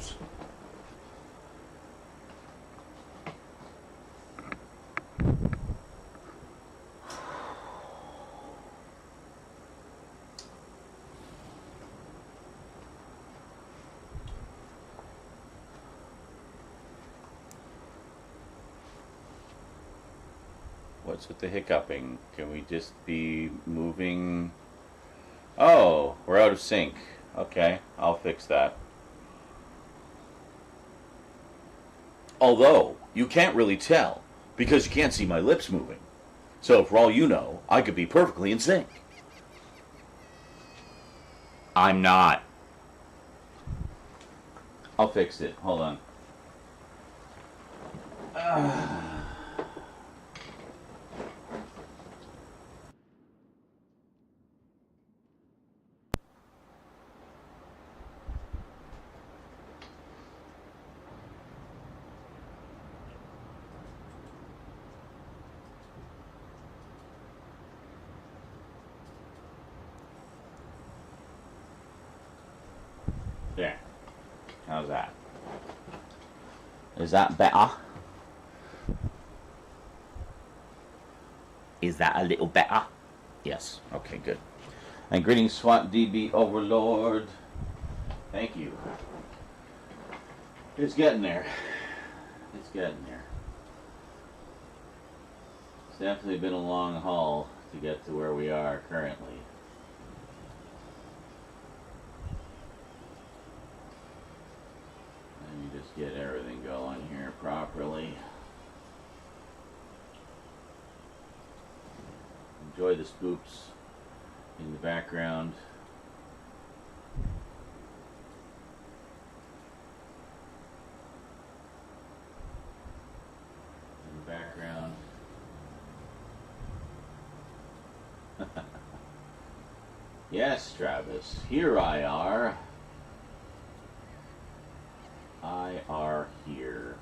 lips. What's with the hiccuping? Can we just be moving? Oh, we're out of sync. Okay, I'll fix that. Although, you can't really tell because you can't see my lips moving. So, for all you know, I could be perfectly in sync. I'm not. I'll fix it. Hold on. There. How's that? Is that better? Is that a little better? Yes. Okay, good. And greetings, SWAT DB Overlord. Thank you. It's getting there. It's getting there. It's definitely been a long haul to get to where we are currently. Let me just get everything going here properly. Enjoy the spoops in the background. In the background. Yes, Travis, here I are. I are here.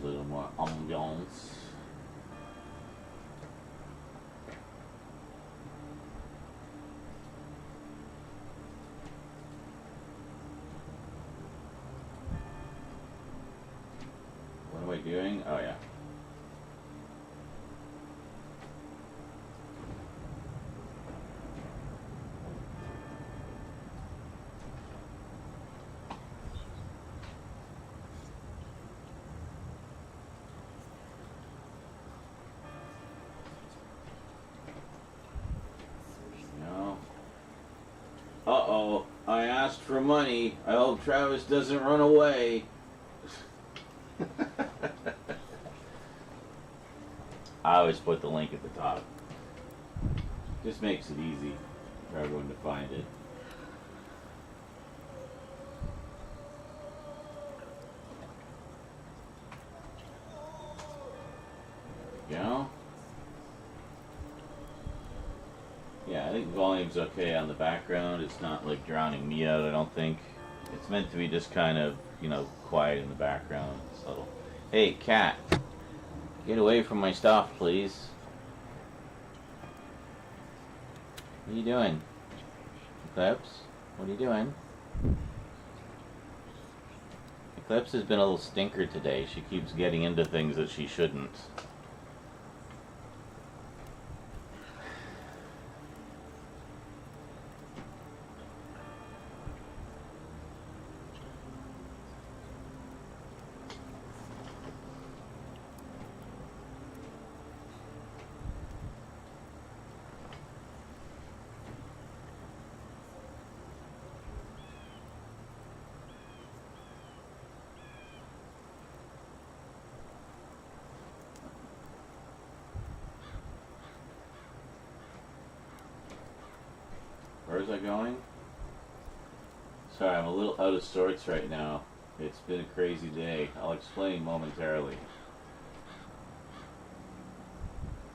A little more ambiance. What am I doing? Oh yeah. No. Uh-oh. I asked for money. I hope Travis doesn't run away. I always put the link at the top. Just makes it easy for everyone to find it. There we go. Yeah, I think the volume's okay on the background. It's not like drowning me out, I don't think. It's meant to be just kind of, you know, quiet in the background. Subtle. Hey, cat. Get away from my stuff, please. What are you doing? Eclipse? What are you doing? Eclipse has been a little stinker today. She keeps getting into things that she shouldn't. Where's I going? Sorry, I'm a little out of sorts right now. It's been a crazy day. I'll explain momentarily.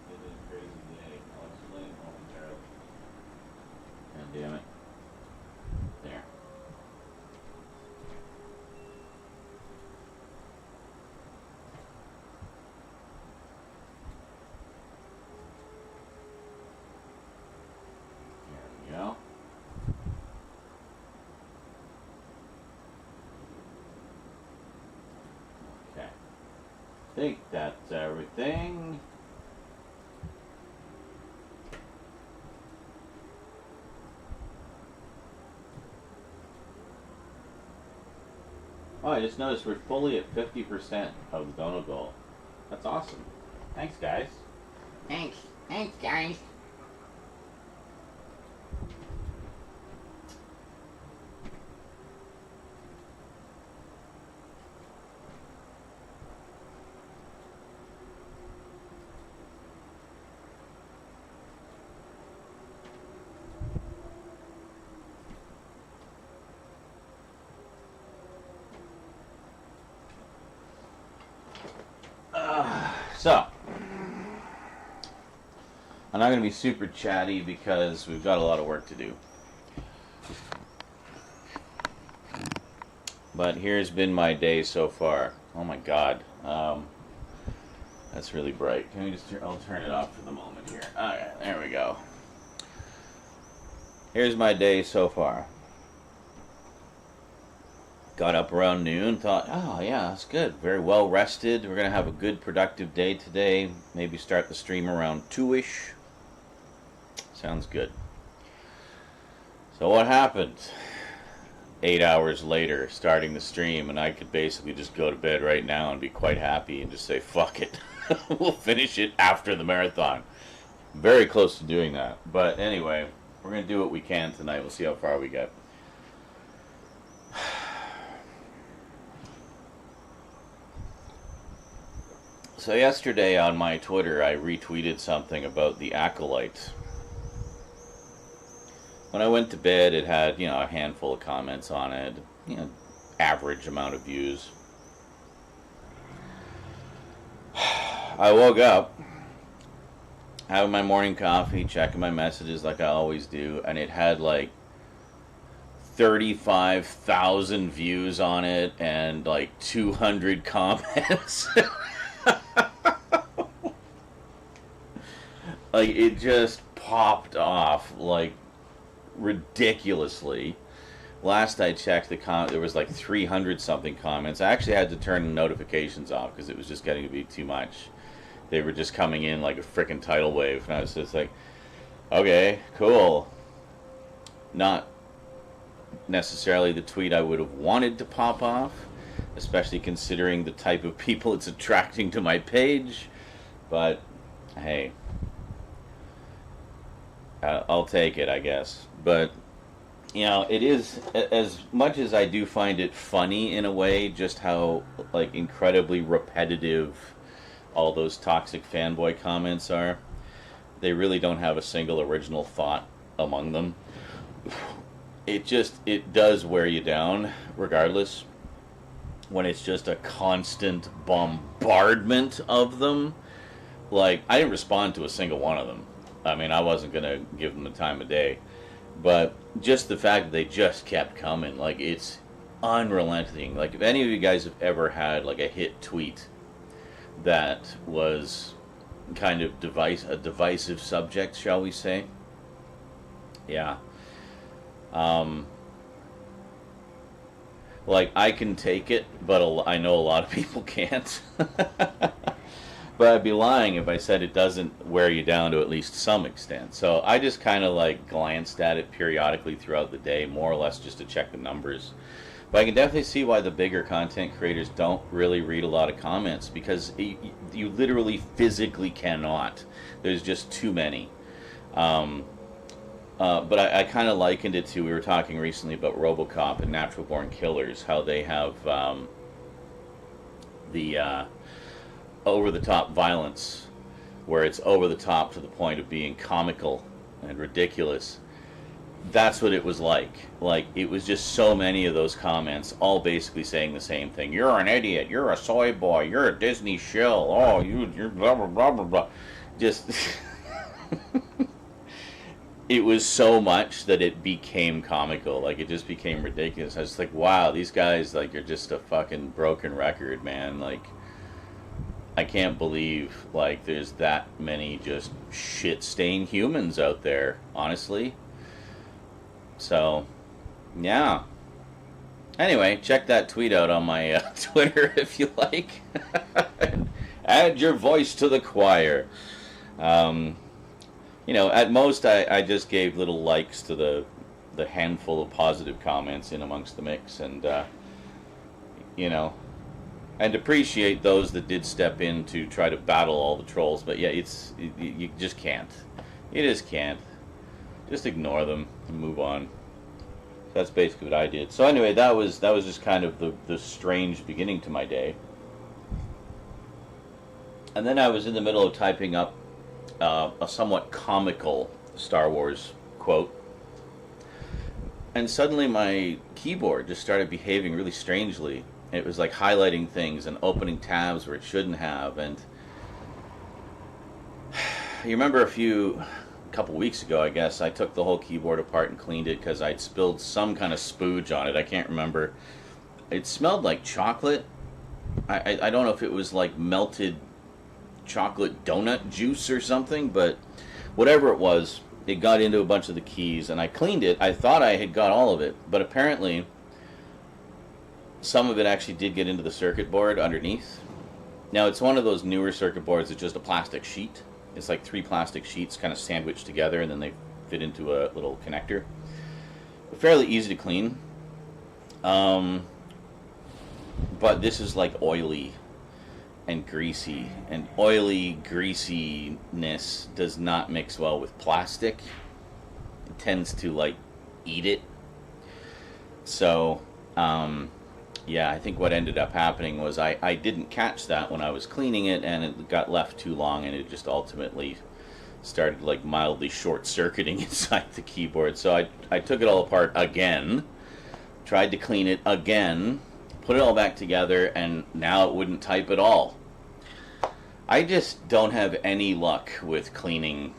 It's been a crazy day. I'll explain momentarily. God damn it. There. think that's everything. Oh, I just noticed we're fully at 50% of the donut goal. That's awesome. Thanks, guys. Thanks. Thanks, guys. So, I'm not going to be super chatty because we've got a lot of work to do. But here's been my day so far. Oh my god. That's really bright. Can we just I'll turn it off for the moment here. Alright, there we go. Here's my day so far. Got up around noon, thought, oh yeah, that's good. Very well rested. We're going to have a good productive day today. Maybe start the stream around 2-ish. Sounds good. So what happened? 8 hours later, starting the stream, and I could basically just go to bed right now and be quite happy and just say, fuck it. We'll finish it after the marathon. Very close to doing that. But anyway, we're going to do what we can tonight. We'll see how far we get. So yesterday on my Twitter, I retweeted something about the Acolyte. When I went to bed, it had, a handful of comments on it, average amount of views. I woke up, having my morning coffee, checking my messages like I always do, and it had like 35,000 views on it and like 200 comments. Like, it just popped off, like, ridiculously. Last I checked, there was like 300 something comments. I actually had to turn the notifications off because it was just getting to be too much. They were just coming in like a frickin' tidal wave, and I was just like, okay, cool. Not necessarily the tweet I would have wanted to pop off, especially considering the type of people it's attracting to my page, but hey, I'll take it, I guess. But it is, as much as I do find it funny in a way, just how like incredibly repetitive all those toxic fanboy comments are. They really don't have a single original thought among them. It does wear you down regardless when it's just a constant bombardment of them. Like, I didn't respond to a single one of them. I mean, I wasn't going to give them the time of day. But just the fact that they just kept coming, like, it's unrelenting. Like, if any of you guys have ever had, like, a hit tweet that was kind of a divisive subject, shall we say? Yeah. Like, I can take it, but I know a lot of people can't. But I'd be lying if I said it doesn't wear you down to at least some extent. So I just kind of like glanced at it periodically throughout the day, more or less just to check the numbers. But I can definitely see why the bigger content creators don't really read a lot of comments, because you literally physically cannot. There's just too many. But I kind of likened it to, we were talking recently about RoboCop and Natural Born Killers, how they have the over-the-top violence, where it's over the top to the point of being comical and ridiculous. That's what it was like. Like, it was just so many of those comments, all basically saying the same thing. You're an idiot. You're a soy boy. You're a Disney shill. Oh, you're blah, blah, blah, blah, blah. Just... It was so much that it became comical. Like, it just became ridiculous. I was like, wow, these guys, like, are just a fucking broken record, man. Like, I can't believe, like, there's that many just shit-stained humans out there, honestly. So, yeah. Anyway, check that tweet out on my Twitter if you like. Add your voice to the choir. Um, at most I just gave little likes to the handful of positive comments in amongst the mix, and you know, and appreciate those that did step in to try to battle all the trolls. But yeah, you just can't. You just can't. Just ignore them and move on. That's basically what I did. So anyway, that was just kind of the strange beginning to my day. And then I was in the middle of typing up a somewhat comical Star Wars quote, and suddenly my keyboard just started behaving really strangely. It was like highlighting things and opening tabs where it shouldn't have. And you remember a couple weeks ago, I guess, I took the whole keyboard apart and cleaned it because I'd spilled some kind of spooge on it. I can't remember. It smelled like chocolate. I don't know if it was like melted chocolate donut juice or something, but whatever it was, it got into a bunch of the keys, and I cleaned it. I thought I had got all of it, but apparently some of it actually did get into the circuit board underneath. Now, it's one of those newer circuit boards that's just a plastic sheet. It's like 3 plastic sheets kind of sandwiched together, and then they fit into a little connector. Fairly easy to clean. But this is like oily and greasy, and oily greasiness does not mix well with plastic. It tends to like eat it. So yeah, I think what ended up happening was I didn't catch that when I was cleaning it, and it got left too long, and it just ultimately started like mildly short-circuiting inside the keyboard. So I took it all apart again, tried to clean it again, put it all back together, and now it wouldn't type at all. I just don't have any luck with cleaning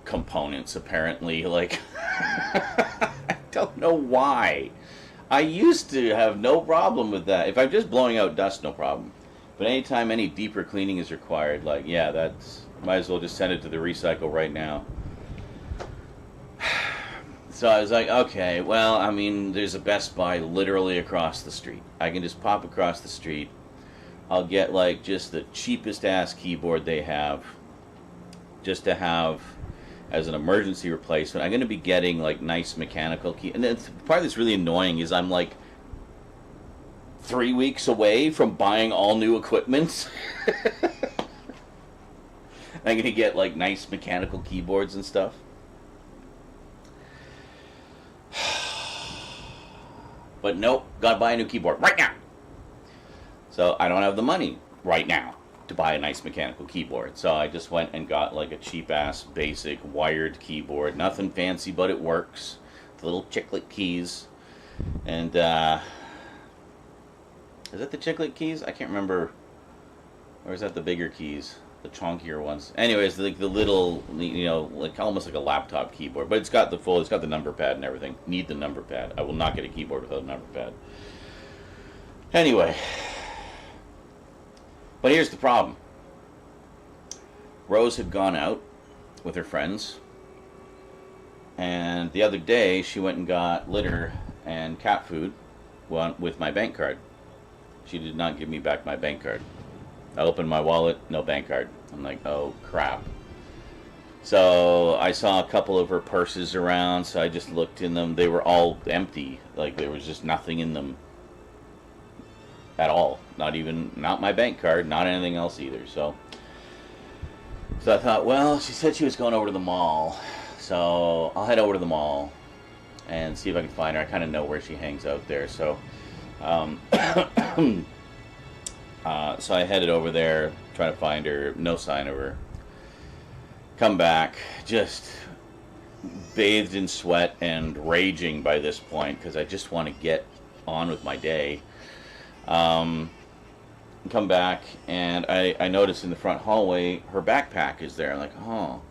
components, apparently. Like, I don't know why. I used to have no problem with that. If I'm just blowing out dust, no problem. But anytime any deeper cleaning is required, like, yeah, that's, might as well just send it to the recycle right now. So I was like, okay, well, I mean, there's a Best Buy literally across the street. I can just pop across the street. I'll get like just the cheapest ass keyboard they have, just to have as an emergency replacement. I'm going to be getting like nice mechanical key. And then the part that's really annoying is I'm like 3 weeks away from buying all new equipment. I'm going to get like nice mechanical keyboards and stuff. But nope, gotta buy a new keyboard right now. So I don't have the money right now to buy a nice mechanical keyboard. So I just went and got like a cheap ass basic wired keyboard. Nothing fancy, but it works. The little chiclet keys. And is that the chiclet keys? I can't remember. Or is that the bigger keys? The chunkier ones. Anyways, like the little, like almost like a laptop keyboard. But it's got the number pad and everything. Need the number pad. I will not get a keyboard without a number pad. Anyway. But here's the problem. Rose had gone out with her friends, and the other day she went and got litter and cat food with my bank card. She did not give me back my bank card. I opened my wallet, no bank card. I'm like, oh crap. So I saw a couple of her purses around, so I just looked in them. They were all empty. Like there was just nothing in them at all. Not my bank card, not anything else either. So I thought, well, she said she was going over to the mall, so I'll head over to the mall and see if I can find her. I kind of know where she hangs out there. So so I headed over there, trying to find her. No sign of her. Come back, just bathed in sweat and raging by this point, because I just want to get on with my day. Come back, and I noticed in the front hallway her backpack is there. I'm like, oh,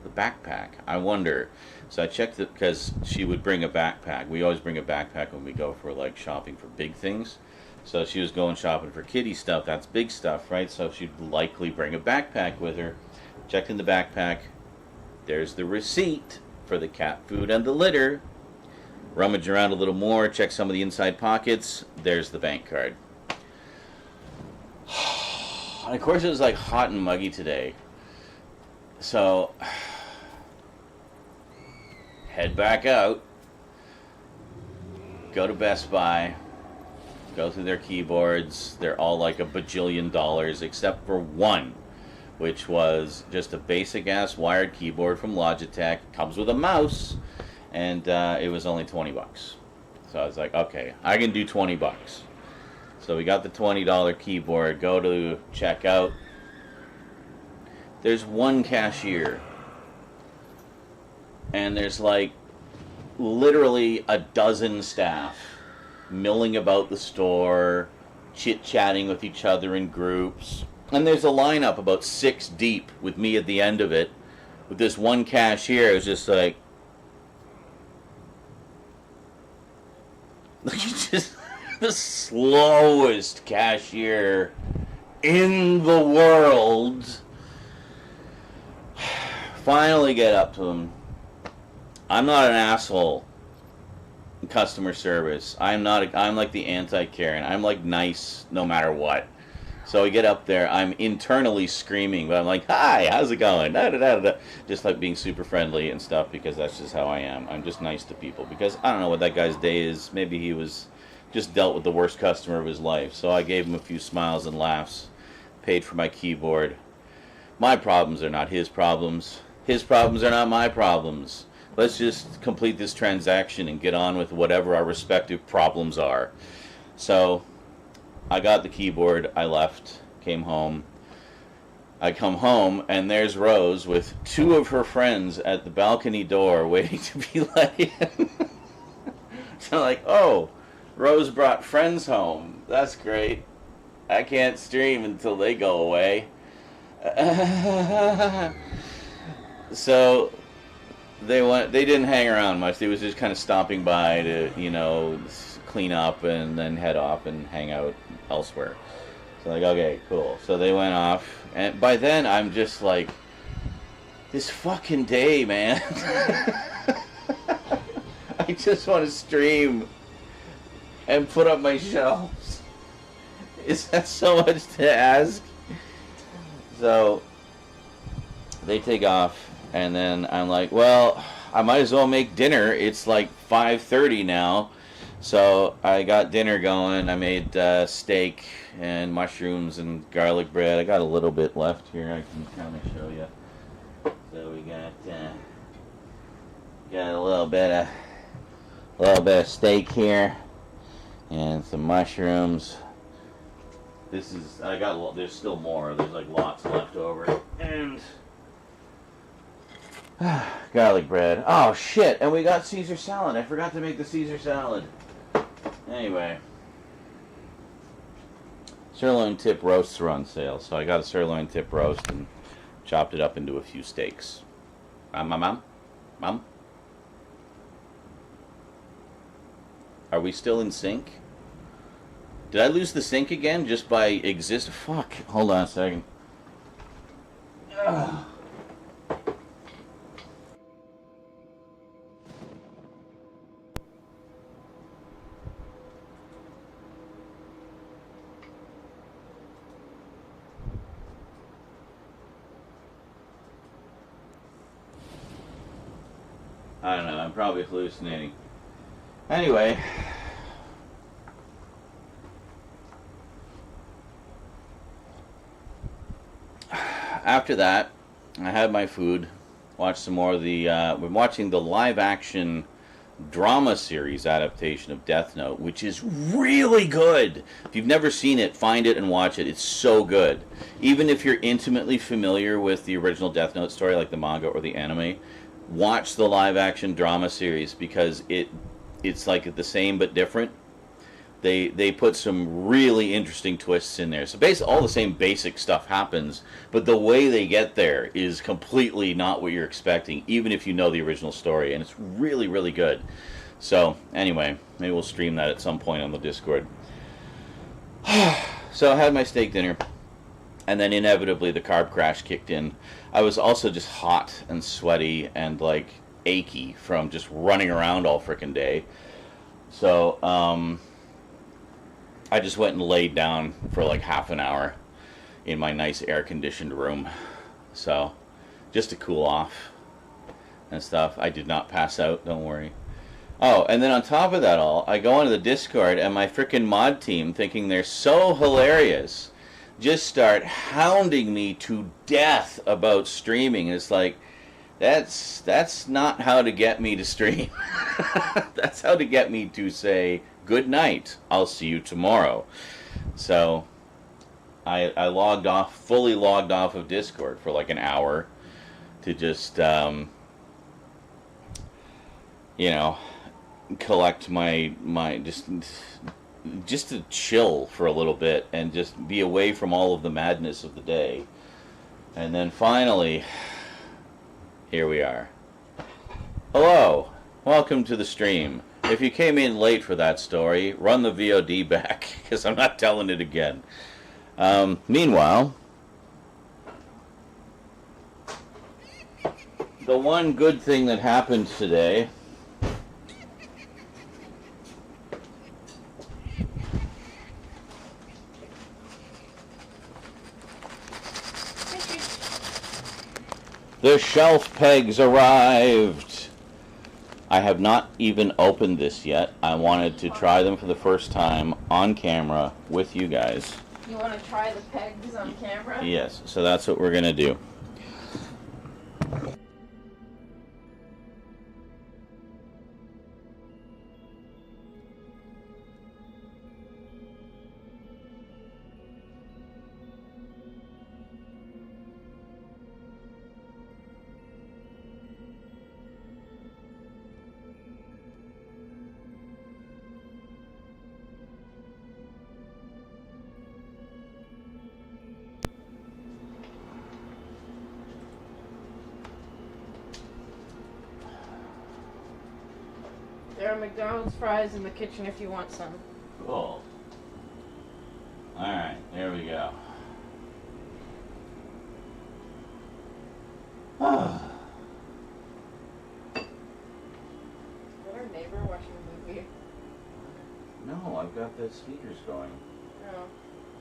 the backpack. I wonder. So I checked it, because she would bring a backpack. We always bring a backpack when we go for like shopping for big things. So she was going shopping for kitty stuff. That's big stuff, right? So she'd likely bring a backpack with her. Checked in the backpack. There's the receipt for the cat food and the litter. Rummage around a little more. Check some of the inside pockets. There's the bank card. And of course, it was like hot and muggy today. So, head back out, go to Best Buy, go through their keyboards. They're all like $1 bajillion, except for one, which was just a basic ass wired keyboard from Logitech. Comes with a mouse, and it was only $20. So I was like, okay, I can do $20. So we got the $20 keyboard, go to checkout. There's one cashier, and there's like literally a dozen staff milling about the store, chit-chatting with each other in groups. And there's a lineup about 6 deep with me at the end of it, with this one cashier. It was just like, just the slowest cashier in the world. Finally get up to him. I'm not an asshole in customer service. I'm like the anti-Karen. I'm like nice no matter what. So I get up there, I'm internally screaming, but I'm like, hi, how's it going? Da, da, da, da. Just like being super friendly and stuff, because that's just how I am. I'm just nice to people, because I don't know what that guy's day is. Maybe he was just dealt with the worst customer of his life. So I gave him a few smiles and laughs, paid for my keyboard. My problems are not his problems. His problems are not my problems. Let's just complete this transaction and get on with whatever our respective problems are. So I got the keyboard, I left, came home. I come home, and there's Rose with 2 of her friends at the balcony door waiting to be let in. So like, oh, Rose brought friends home. That's great. I can't stream until they go away. So they didn't hang around much. They was just kind of stopping by to, clean up and then head off and hang out elsewhere. So like, okay, cool. So they went off, and by then I'm just like, this fucking day, man. I just want to stream and put up my shelves. Is that so much to ask? So they take off, and then I'm like, well, I might as well make dinner. It's like 5:30 now. So I got dinner going. I made steak and mushrooms and garlic bread. I got a little bit left here. I can kind of show you. So we got a little bit of steak here and some mushrooms. There's still more. There's like lots left over. And garlic bread. Oh shit! And we got Caesar salad. I forgot to make the Caesar salad. Anyway, sirloin tip roasts are on sale, so I got a sirloin tip roast and chopped it up into a few steaks. Mom? Are we still in sync? Did I lose the sync again just by exist? Fuck. Hold on a second. Ugh. I don't know, I'm probably hallucinating. Anyway. After that, I had my food, watched some more of we're watching the live-action drama series adaptation of Death Note, which is really good. If you've never seen it, find it and watch it. It's so good. Even if you're intimately familiar with the original Death Note story, like the manga or the anime, watch the live-action drama series, because it's like the same but different. They put some really interesting twists in there. So basically, all the same basic stuff happens, but the way they get there is completely not what you're expecting, even if you know the original story, and it's really, really good. So anyway, maybe we'll stream that at some point on the Discord. So I had my steak dinner, and then inevitably the carb crash kicked in. I was also just hot and sweaty and like achy from just running around all frickin' day. So I just went and laid down for like half an hour in my nice air-conditioned room. So, just to cool off and stuff. I did not pass out, don't worry. Oh, and then on top of that all, I go onto the Discord and my freaking mod team, thinking they're so hilarious, just start hounding me to death about streaming. It's like, that's not how to get me to stream. That's how to get me to say, good night, I'll see you tomorrow. So, I logged off, fully logged off of Discord for like an hour to just, you know, collect my just to chill for a little bit and just be away from all of the madness of the day. And then finally, here we are. Hello, welcome to the stream. If you came in late for that story, run the VOD back, because I'm not telling it again. Meanwhile, the one good thing that happened today the shelf pegs arrived. I have not even opened this yet. I wanted to try them for the first time on camera with you guys. You want to try the pegs on camera? Yes, so that's what we're going to do. There are McDonald's fries in the kitchen if you want some. Cool. Alright, there we go. Is that our neighbor watching a movie? No, I've got the speakers going, No.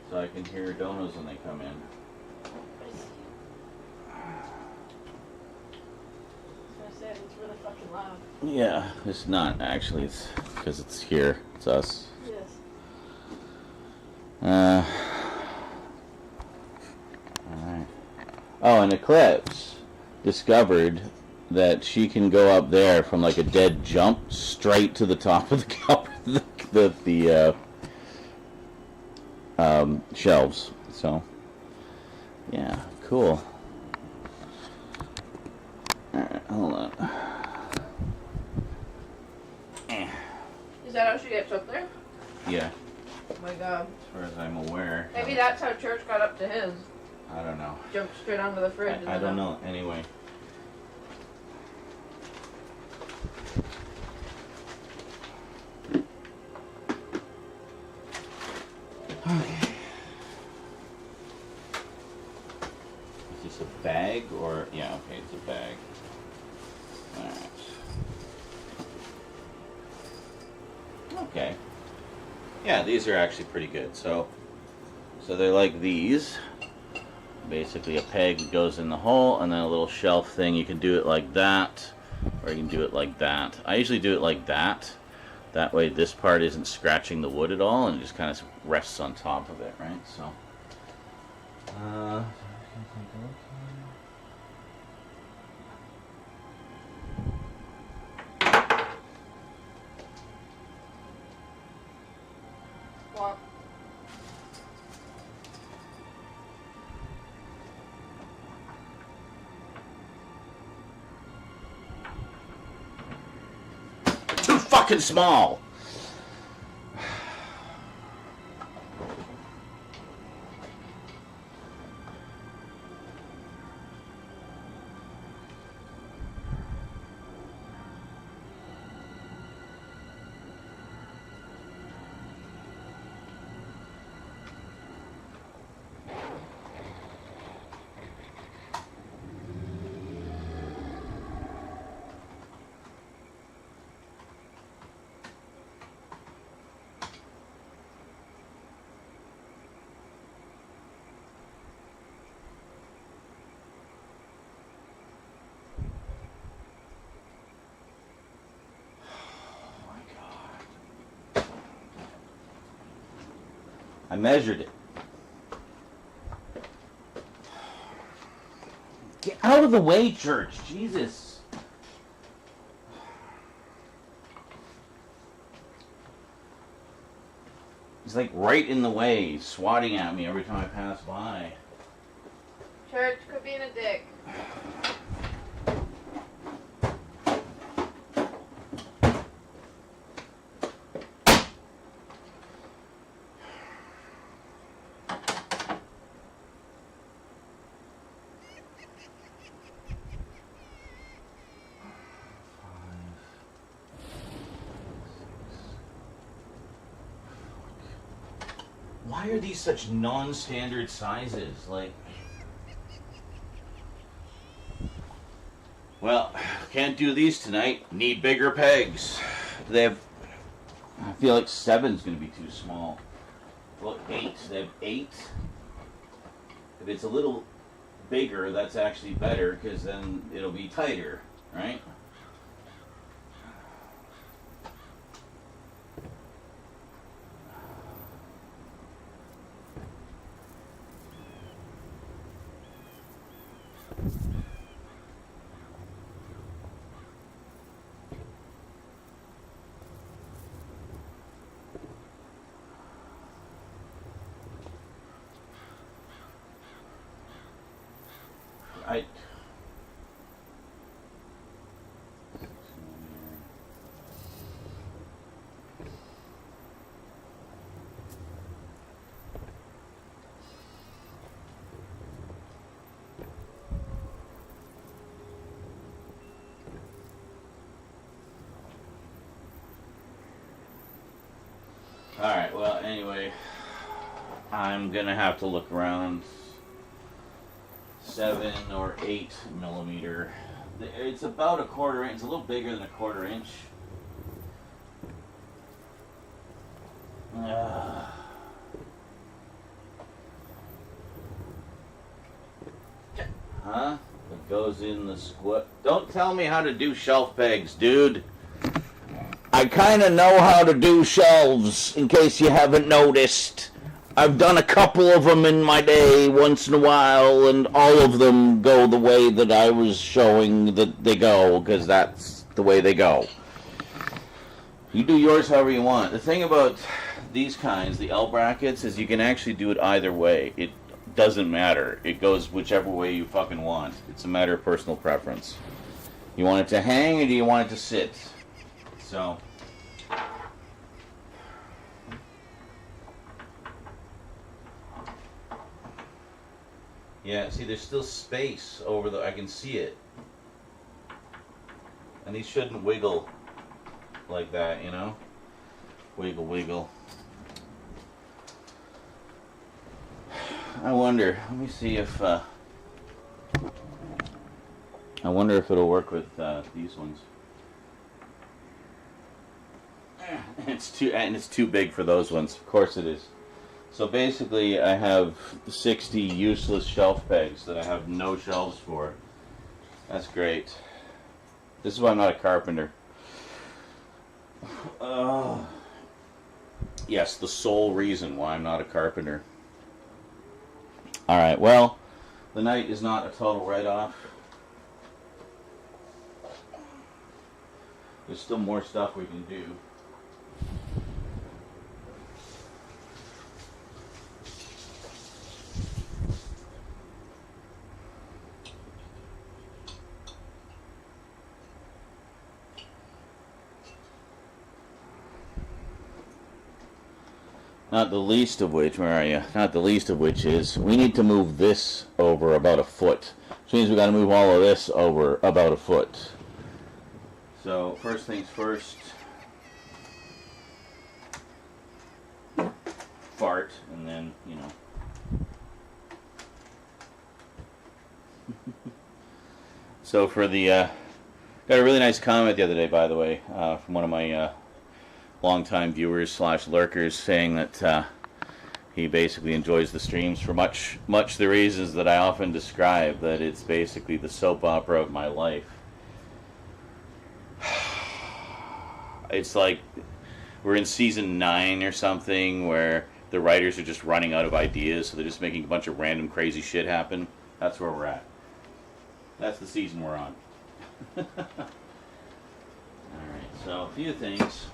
so I can hear donos when they come in. It's really fucking loud. Yeah, it's not actually. It's because it's here. It's us. Yes. Alright. Oh, and Eclipse discovered that she can go up there from like a dead jump straight to the top of the shelves. So, yeah, cool. Alright, hold on. Is that how she gets up there? Yeah, Oh my god. as far as I'm aware. Maybe that's how Church got up to his. I don't know. Jumped straight onto the fridge. I don't know. Anyway. Okay. Is this a bag or yeah? Okay, it's a bag. All right. Okay. Yeah, these are actually pretty good. So they're like these. Basically, a peg goes in the hole, and then a little shelf thing. You can do it like that, or you can do it like that. I usually do it like that. That way, this part isn't scratching the wood at all, and it just kind of rests on top of it, right? So. What? Too fucking small. I measured it. Get out of the way, Church. Jesus. He's like right in the way, swatting at me every time I pass by. Church, quit being a dick. Why are these such non-standard sizes? Like, well, can't do these tonight. Need bigger pegs. They have, I feel like 7's going to be too small. Look, 8. They have 8. If it's a little bigger, that's actually better because then it'll be tighter, right? I Alright, well, anyway, I'm gonna have to look around 7 or 8 millimeter. It's about a quarter inch. It's a little bigger than a quarter inch. Huh? It goes in the squat. Don't tell me how to do shelf pegs, dude. I kind of know how to do shelves, in case you haven't noticed. I've done a couple of them in my day once in a while, and all of them go the way that I was showing that they go, because that's the way they go. You do yours however you want. The thing about these kinds, the L brackets, is you can actually do it either way. It doesn't matter. It goes whichever way you fucking want. It's a matter of personal preference. You want it to hang, or do you want it to sit? So... yeah, see, there's still space over the... I can see it. And these shouldn't wiggle like that, you know? Wiggle, wiggle. I wonder. Let me see if... I wonder if it'll work with these ones. It's too big for those ones. Of course it is. So basically, I have 60 useless shelf pegs that I have no shelves for. That's great. This is why I'm not a carpenter. Yes, the sole reason why I'm not a carpenter. Alright, well, the night is not a total write-off. There's still more stuff we can do. Not the least of which, where are you? Not the least of which is, we need to move this over about a foot. Which means we got to move all of this over about a foot. So, first things first. Fart, and then, you know. So for the, got a really nice comment the other day, by the way, from one of my, longtime viewers / lurkers, saying that he basically enjoys the streams for much the reasons that I often describe, that it's basically the soap opera of my life. It's like we're in season 9 or something, where the writers are just running out of ideas, so they're just making a bunch of random crazy shit happen. That's where we're at. That's the season we're on. Alright, so a few things.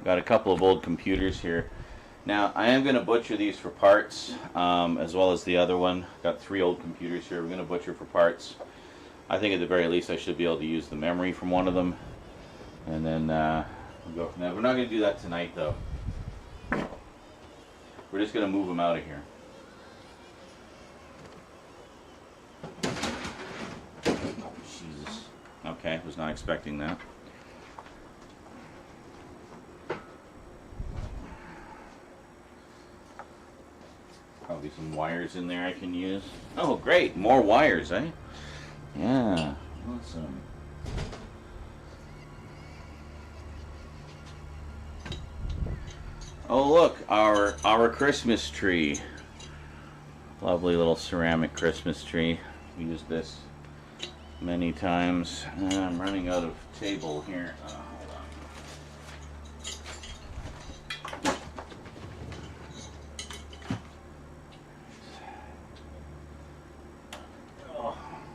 Got a couple of old computers here. Now, I am going to butcher these for parts, as well as the other one. Got 3 old computers here. We're going to butcher for parts. I think at the very least I should be able to use the memory from one of them. And then we'll go from there. We're not going to do that tonight, though. We're just going to move them out of here. Oh, Jesus. Okay, was not expecting that. Probably some wires in there I can use. Oh, great. More wires, eh? Yeah. Awesome. Oh, look. Our Christmas tree. Lovely little ceramic Christmas tree. Used this many times. I'm running out of table here. Hold on.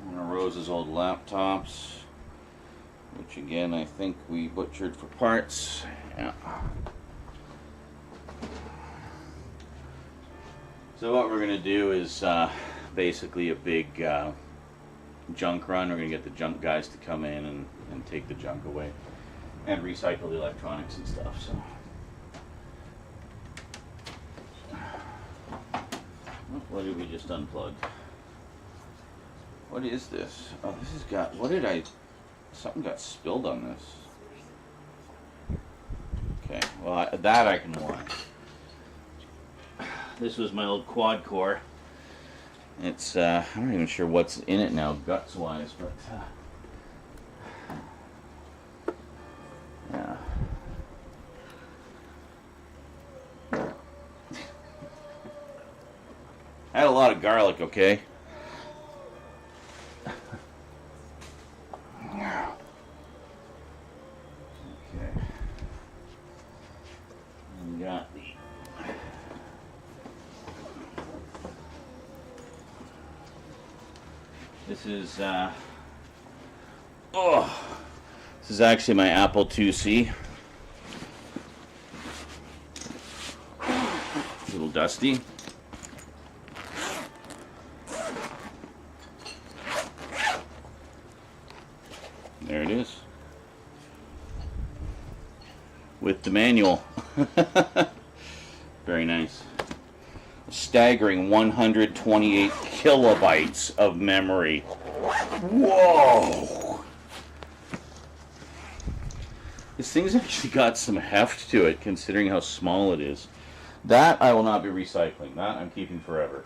One of Rose's old laptops, which again I think we butchered for parts. Yeah. So what we're going to do is basically a big junk run. We're going to get the junk guys to come in and take the junk away and recycle the electronics and stuff. So, what did we just unplug? What is this? Oh, this has got, something got spilled on this. Okay, well, that I can watch. This was my old quad core. It's, I'm not even sure what's in it now, guts-wise, but, yeah. I had a lot of garlic, okay? This is actually my Apple IIc. A little dusty. There it is. With the manual. Very nice. A staggering 128 kilobytes of memory. Whoa! This thing's actually got some heft to it, considering how small it is. That I will not be recycling. That I'm keeping forever.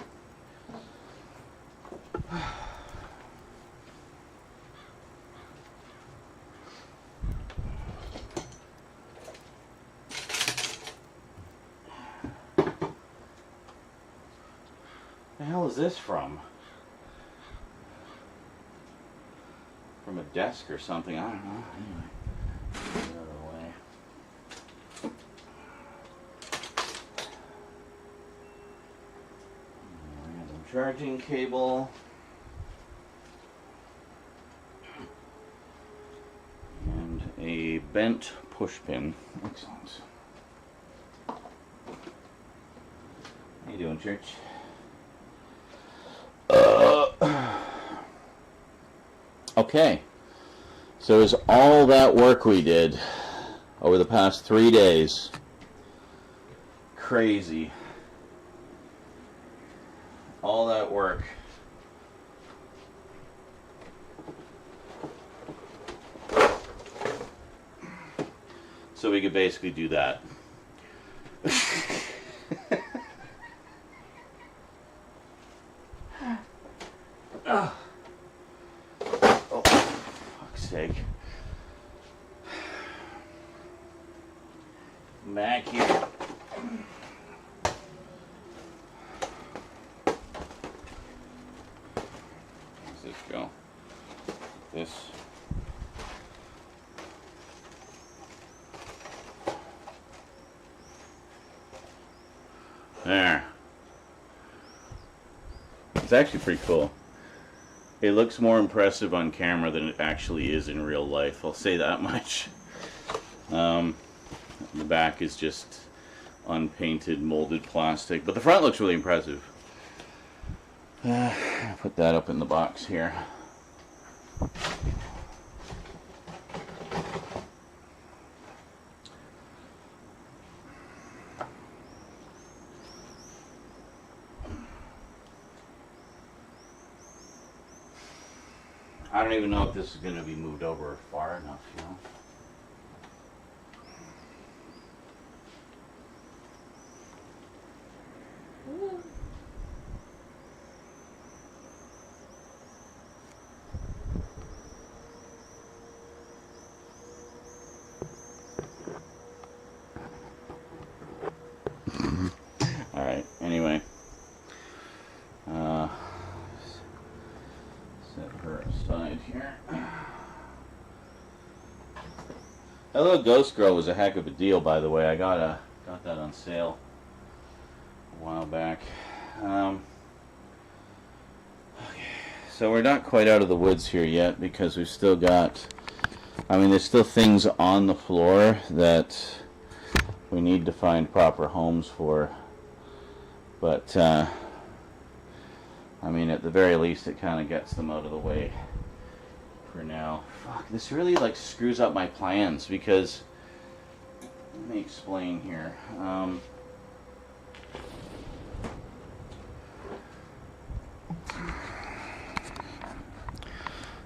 The hell is this from? From a desk or something? I don't know. Anyway, get it out of the way. Random charging cable. And a bent push pin. Excellent. How you doing, church? Okay, so is all that work we did over the past 3 days crazy? All that work. So we could basically do that. Sake. Back here. Where's this go? This. There. It's actually pretty cool. It looks more impressive on camera than it actually is in real life. I'll say that much. The back is just unpainted, molded plastic, but the front looks really impressive. Put that up in the box here. I don't even know if this is going to be moved over far enough, you know. Alright, anyway. Set her aside here. That little ghost girl was a heck of a deal, by the way. I got that on sale a while back. Okay. So we're not quite out of the woods here yet because we've still got, I mean, there's still things on the floor that we need to find proper homes for. But, I mean, at the very least, it kind of gets them out of the way for now. Fuck, this really, like, screws up my plans because, let me explain here.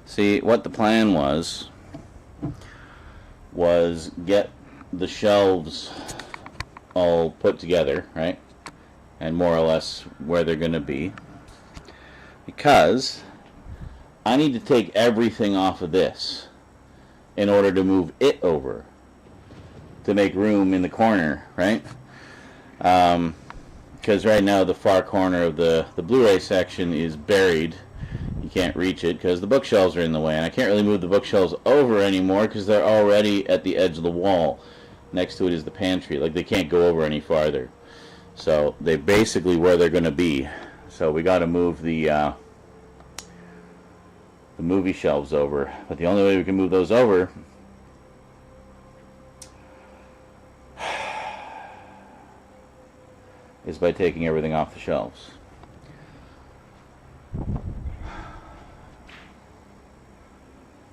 See, what the plan was get the shelves all put together, right? And more or less where they're going to be. Because I need to take everything off of this in order to move it over to make room in the corner, right? Because right now the far corner of the Blu-ray section is buried. You can't reach it because the bookshelves are in the way, and I can't really move the bookshelves over anymore because they're already at the edge of the wall. Next to it is the pantry. Like, they can't go over any farther. So they're basically where they're going to be. So we got to move the movie shelves over. But the only way we can move those over is by taking everything off the shelves.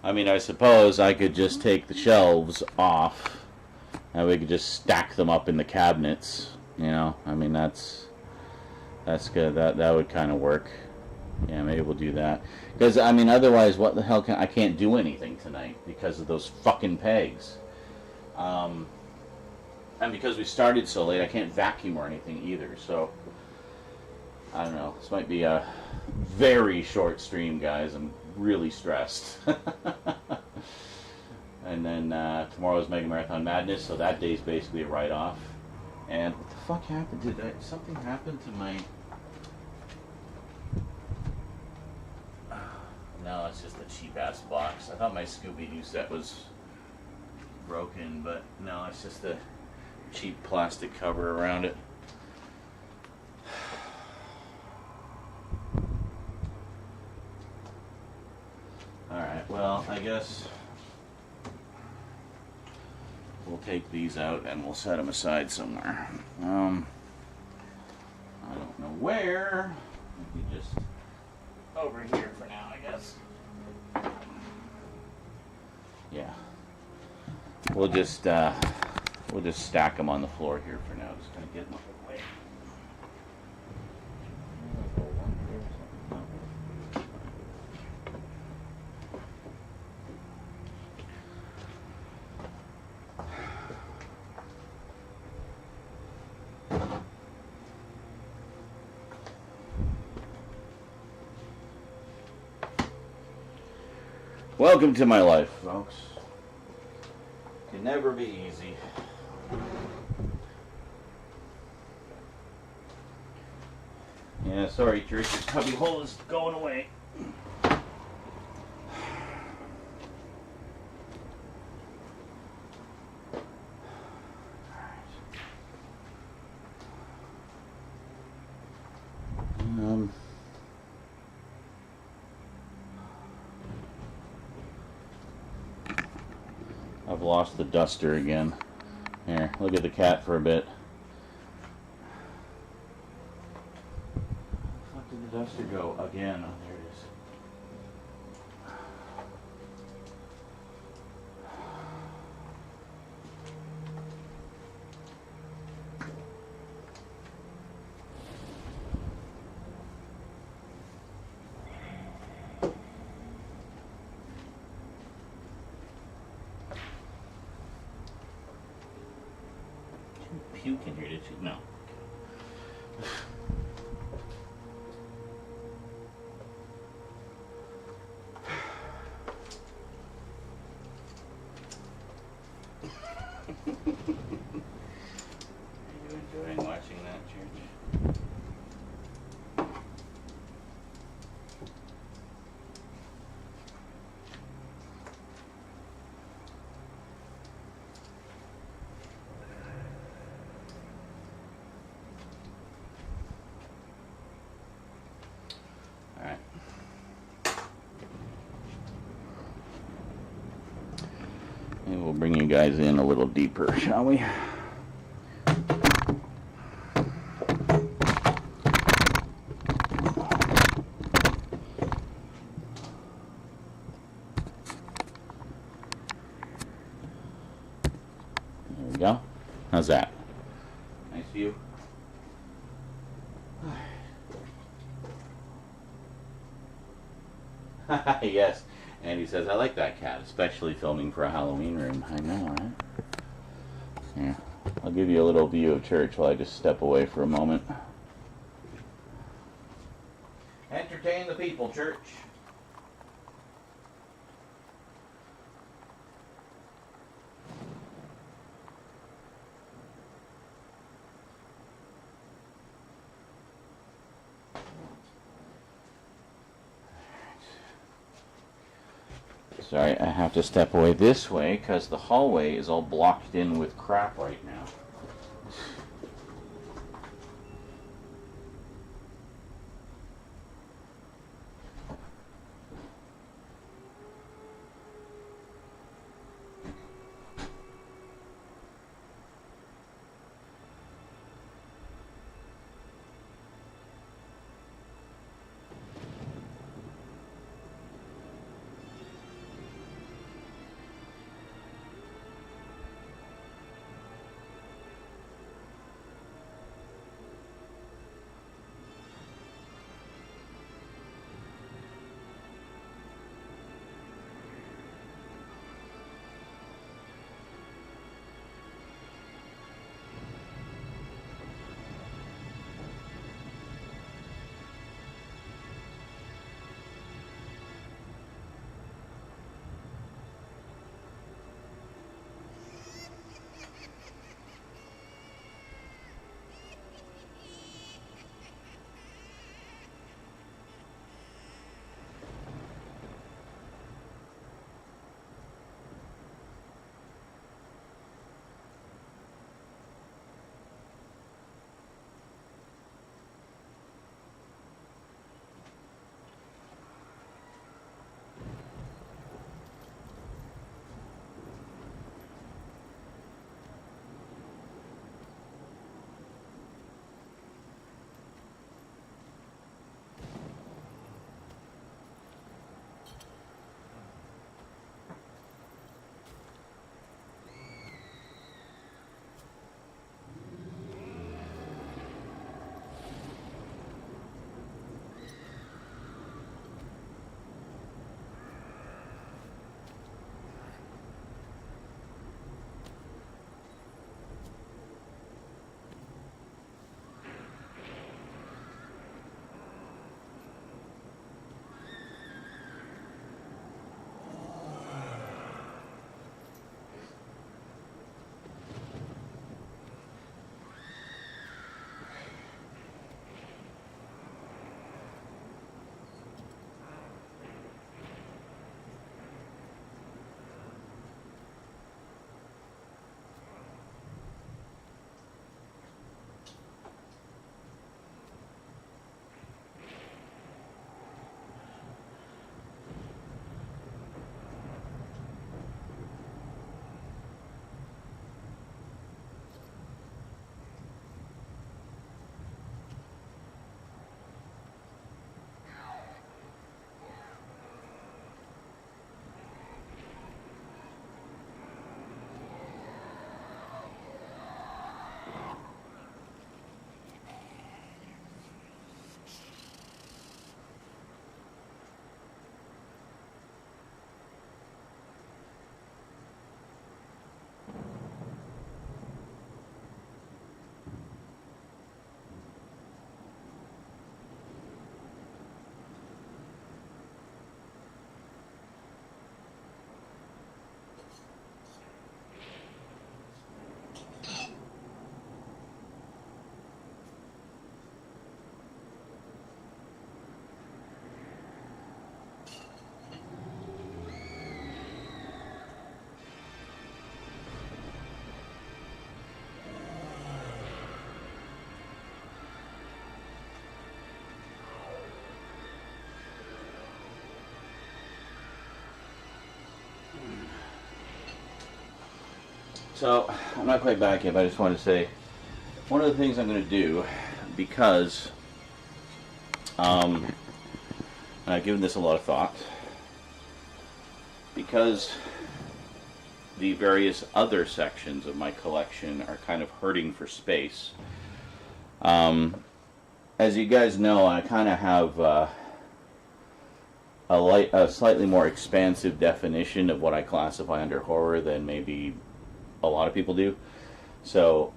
I mean, I suppose I could just take the shelves off and we could just stack them up in the cabinets, you know. I mean, that's good. That would kind of work. Yeah, maybe we'll do that. Because, I mean, otherwise, what the hell I can't do anything tonight because of those fucking pegs. And because we started so late, I can't vacuum or anything either, so I don't know. This might be a very short stream, guys. I'm really stressed. And then tomorrow's Mega Marathon Madness, so that day's basically a write-off. And what the fuck happened? Did something happen to my... No, it's just a cheap-ass box. I thought my Scooby-Doo set was broken, but no, it's just a cheap plastic cover around it. Alright, well, I guess we'll take these out and we'll set them aside somewhere. I don't know where. Maybe just over here for now, I guess. Yeah. We'll just stack them on the floor here for now. Just gonna get them out of the way. Welcome to my life, folks. Can never be easy. Yeah, sorry, Trish, your cubby hole is going away. I've lost the duster again. Here, look at the cat for a bit. Where the fuck did the duster go? Again. Oh, there it is. Puke in here, did you? No. Are you enjoying watching that, Church? Alright. Maybe we'll bring you guys in a little deeper, shall we? There we go. How's that? Nice view? Yes. And he says, I like that cat, especially filming for a Halloween room. I know, right? Here, I'll give you a little view of church while I just step away for a moment. Entertain the people, church. Sorry, I have to step away this way because the hallway is all blocked in with crap right now. So, I'm not quite back yet, but I just wanted to say, one of the things I'm going to do, because I've given this a lot of thought, because the various other sections of my collection are kind of hurting for space. As you guys know, I kind of have a slightly more expansive definition of what I classify under horror than maybe a lot of people do. So,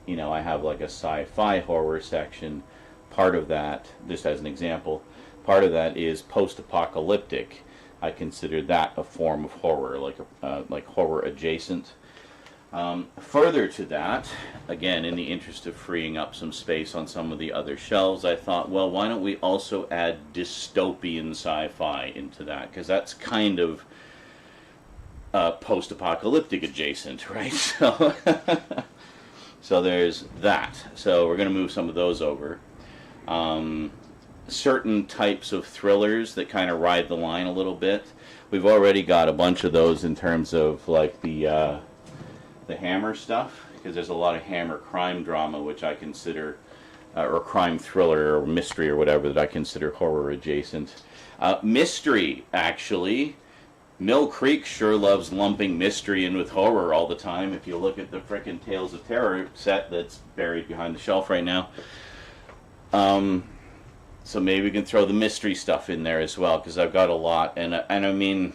you know, I have like a sci-fi horror section. Part of that, just as an example, part of that is post-apocalyptic. I consider that a form of horror, like horror adjacent. Further to that, again, in the interest of freeing up some space on some of the other shelves, I thought, well, why don't we also add dystopian sci-fi into that? Because that's kind of post-apocalyptic adjacent, right? So, so there's that. So we're going to move some of those over. Certain types of thrillers that kind of ride the line a little bit. We've already got a bunch of those in terms of like the Hammer stuff, because there's a lot of Hammer crime drama, which I consider, or crime thriller or mystery or whatever, that I consider horror adjacent. Mystery, actually. Mill Creek sure loves lumping mystery in with horror all the time. If you look at the frickin' Tales of Terror set that's buried behind the shelf right now. So maybe we can throw the mystery stuff in there as well, because I've got a lot. And I mean,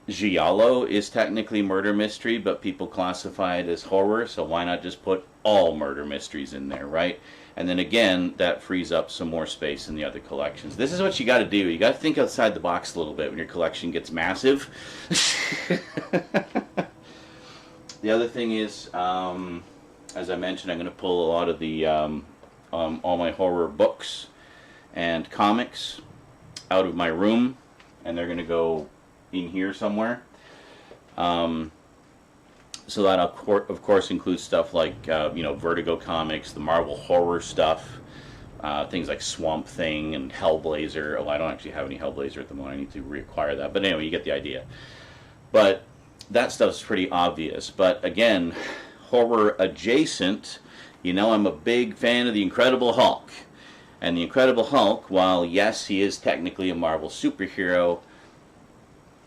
Giallo is technically murder mystery, but people classify it as horror, so why not just put all murder mysteries in there, right? And then again, that frees up some more space in the other collections. This is what you got to do. You got to think outside the box a little bit when your collection gets massive. The other thing is, as I mentioned, I'm going to pull a lot of the all my horror books and comics out of my room, and they're going to go in here somewhere. So that of course includes stuff like you know, Vertigo comics, the Marvel horror stuff, things like Swamp Thing and Hellblazer. Oh, I don't actually have any Hellblazer at the moment. I need to reacquire that. But anyway, you get the idea. But that stuff's pretty obvious. But again, horror adjacent. You know, I'm a big fan of the Incredible Hulk. And the Incredible Hulk, while yes, he is technically a Marvel superhero,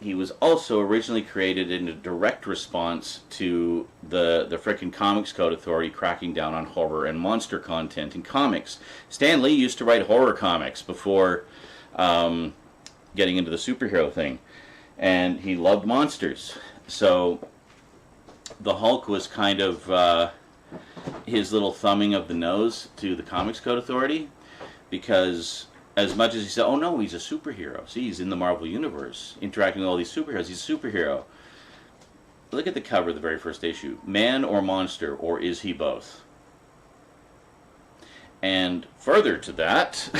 he was also originally created in a direct response to the frickin' Comics Code Authority cracking down on horror and monster content in comics. Stan Lee used to write horror comics before getting into the superhero thing. And he loved monsters. So the Hulk was kind of his little thumbing of the nose to the Comics Code Authority, because as much as he said, oh no, he's a superhero. See, he's in the Marvel Universe, interacting with all these superheroes. He's a superhero. Look at the cover of the very first issue. Man or monster, or is he both? And further to that,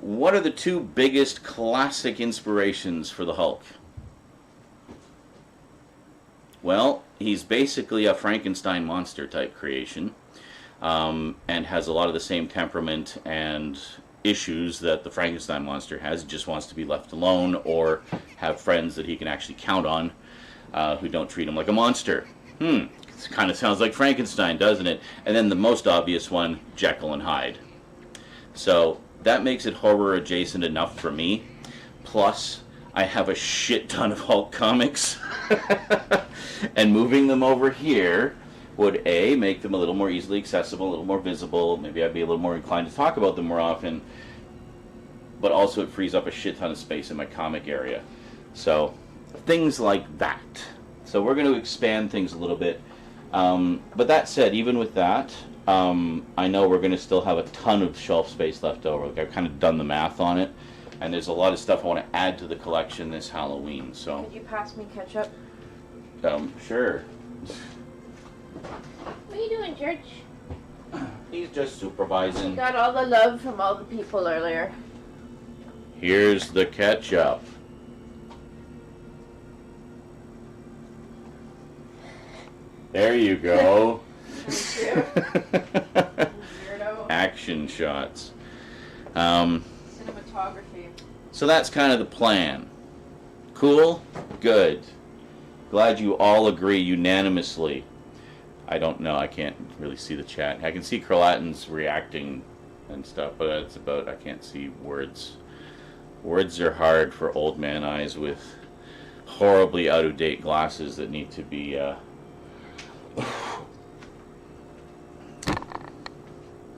what are the two biggest classic inspirations for the Hulk? Well, he's basically a Frankenstein monster type creation. And has a lot of the same temperament and issues that the Frankenstein monster has. He just wants to be left alone or have friends that he can actually count on who don't treat him like a monster. It kind of sounds like Frankenstein, doesn't it? And then the most obvious one, Jekyll and Hyde. So that makes it horror adjacent enough for me. Plus, I have a shit ton of Hulk comics. And moving them over here would A, make them a little more easily accessible, a little more visible. Maybe I'd be a little more inclined to talk about them more often. But also it frees up a shit ton of space in my comic area. So, things like that. So we're going to expand things a little bit. But that said, even with that, I know we're going to still have a ton of shelf space left over. Like, I've kind of done the math on it. And there's a lot of stuff I want to add to the collection this Halloween. So, Could you pass me ketchup? Sure. What are you doing, Church? He's just supervising. You got all the love from all the people earlier. Here's the ketchup. There you go. Weirdo. Action shots. Cinematography. So that's kind of the plan. Cool? Good. Glad you all agree unanimously. I don't know. I can't really see the chat. I can see Carlatin's reacting and stuff, but that's about. I can't see words. Words are hard for old man eyes with horribly out of date glasses that need to be.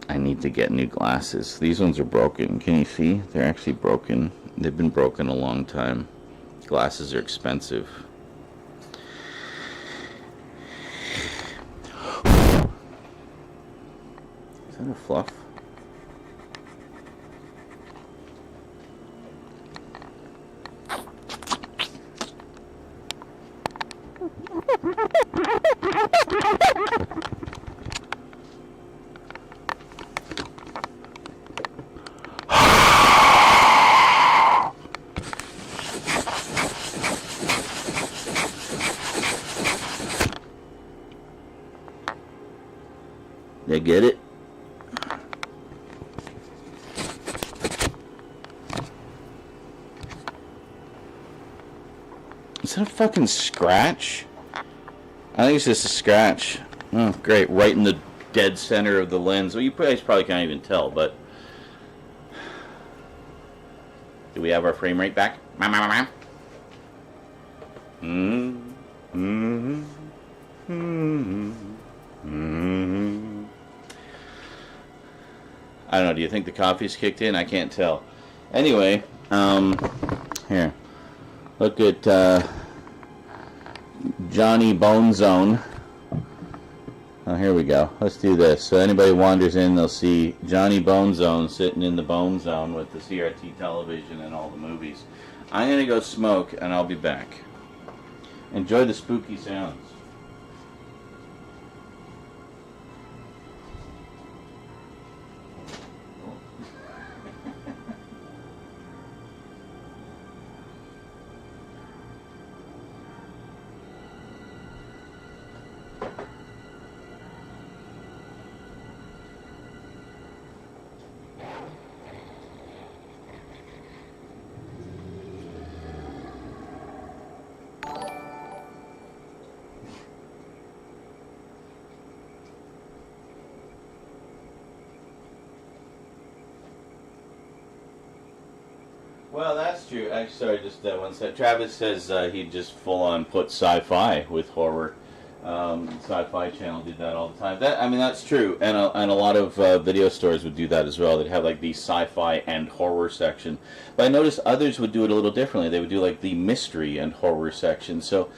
I need to get new glasses. These ones are broken. Can you see? They're actually broken. They've been broken a long time. Glasses are expensive. Is that a fluff? Did I get it? Is that a fucking scratch? I think it's just a scratch. Oh, great. Right in the dead center of the lens. Well, you guys probably can't even tell, but... Do we have our frame rate back? I don't know. Do you think the coffee's kicked in? I can't tell. Anyway, here. Look at Johnny Bone Zone. Oh, here we go. Let's do this. So anybody wanders in, they'll see Johnny Bone Zone sitting in the Bone Zone with the CRT television and all the movies. I'm going to go smoke, and I'll be back. Enjoy the spooky sounds. Well, that's true. I'm sorry, just one sec. Travis says he just full on put sci-fi with horror. Sci-Fi Channel did that all the time. I mean, that's true, and a lot of video stores would do that as well. They'd have like the sci-fi and horror section. But I noticed others would do it a little differently. They would do like the mystery and horror section. So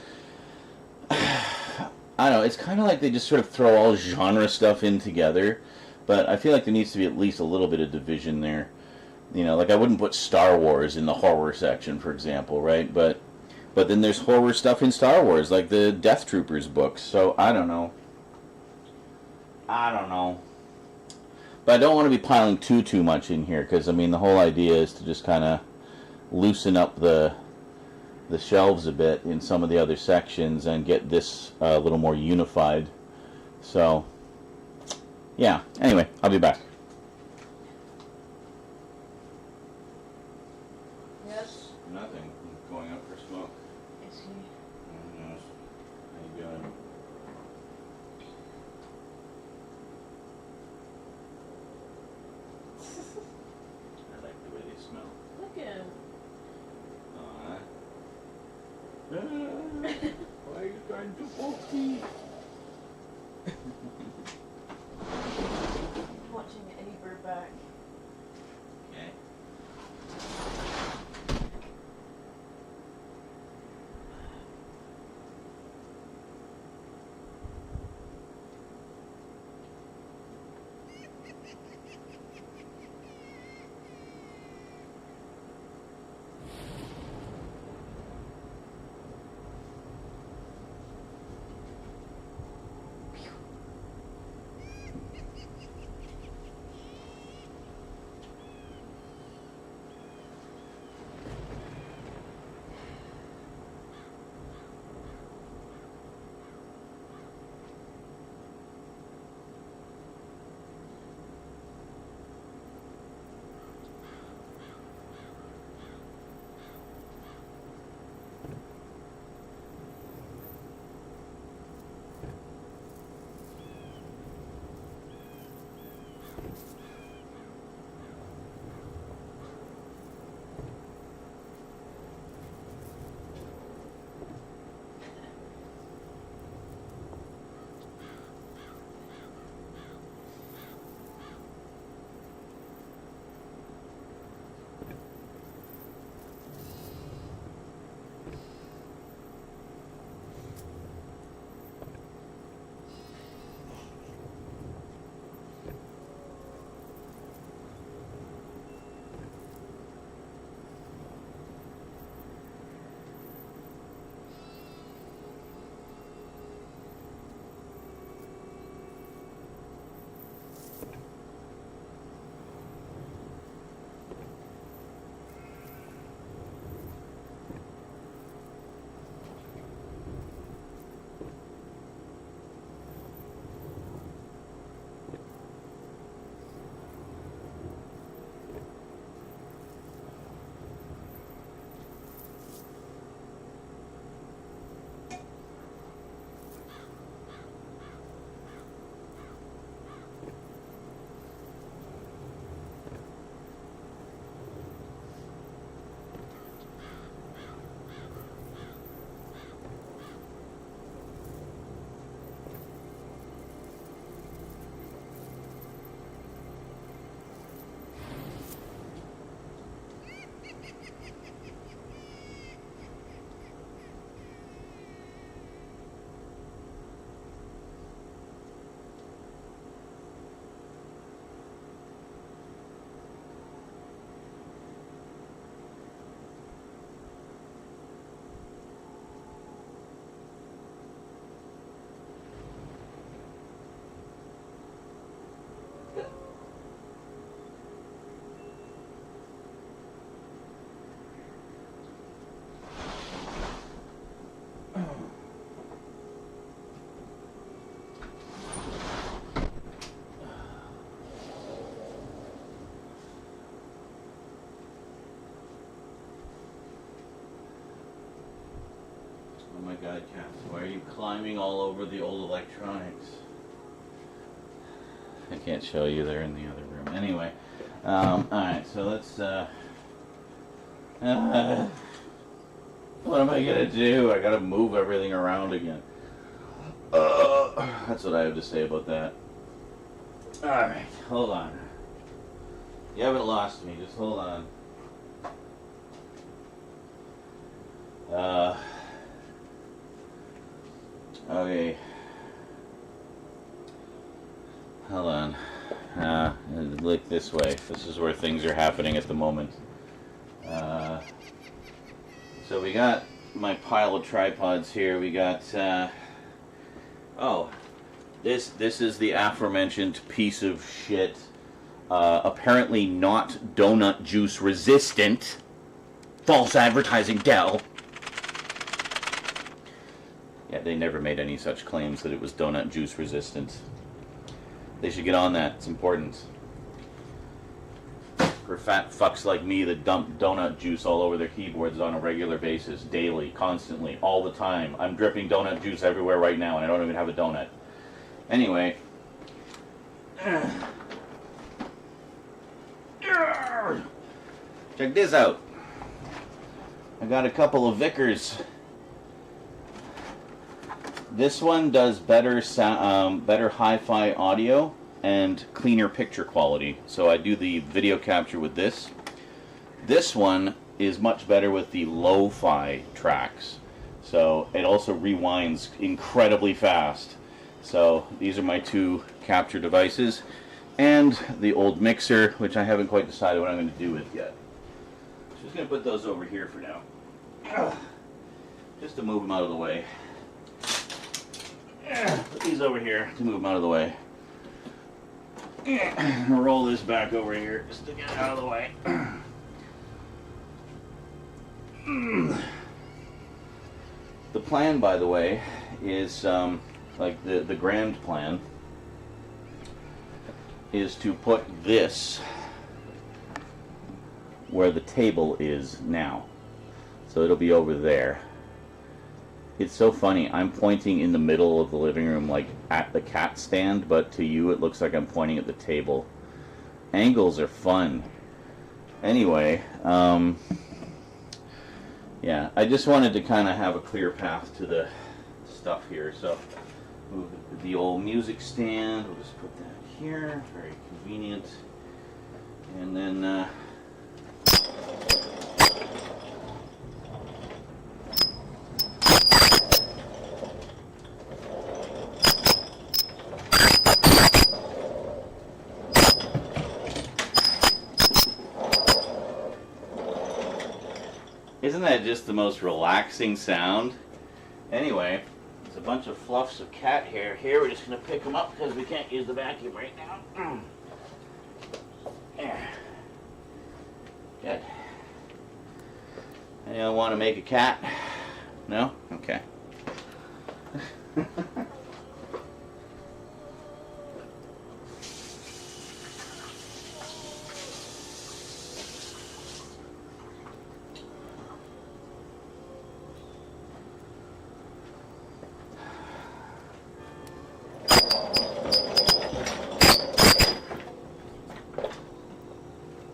I don't know. It's kind of like they just sort of throw all genre stuff in together. But I feel like there needs to be at least a little bit of division there. You know, like I wouldn't put Star Wars in the horror section, for example, right? But then there's horror stuff in Star Wars, like the Death Troopers books. So I don't know. But I don't want to be piling too much in here, because I mean the whole idea is to just kind of loosen up the shelves a bit in some of the other sections and get this a little more unified. So yeah. Anyway, I'll be back. Yes. Nothing. Going up for smoke. Is he? How you doing? I like the way they smell. Look at him. Why are you trying to poke me? Watching Eddie Bird back. Okay. God, Kat, why are you climbing all over the old electronics? I can't show you, they're in the other room. Anyway, alright, so let's, what am I gonna do? I gotta move everything around again. That's what I have to say about that. Alright, hold on. You haven't lost me, just hold on. Okay. Hold on. Look this way. This is where things are happening at the moment. So we got my pile of tripods here. We got, oh, this is the aforementioned piece of shit. Apparently not donut juice resistant. False advertising, Dell. Yeah, they never made any such claims that it was donut juice resistant. They should get on that. It's important. For fat fucks like me that dump donut juice all over their keyboards on a regular basis, daily, constantly, all the time. I'm dripping donut juice everywhere right now and I don't even have a donut. Anyway. Check this out. I got a couple of Vickers. This one does better better hi-fi audio and cleaner picture quality. So I do the video capture with this. This one is much better with the lo-fi tracks. So it also rewinds incredibly fast. So these are my two capture devices. And the old mixer, which I haven't quite decided what I'm going to do with yet. So just going to put those over here for now. Just to move them out of the way. Put these over here to move them out of the way. Roll this back over here just to get it out of the way. The plan, by the way, is like the grand plan is to put this where the table is now. So it'll be over there. It's so funny, I'm pointing in the middle of the living room like at the cat stand, but to you it looks like I'm pointing at the table. Angles are fun. Anyway, yeah, I just wanted to kind of have a clear path to the stuff here. So move the old music stand, we'll just put that here, very convenient. And then isn't that just the most relaxing sound? Anyway, there's a bunch of fluffs of cat hair here. We're just going to pick them up because we can't use the vacuum right now. There. Good. Anyone want to make a cat? No? Okay.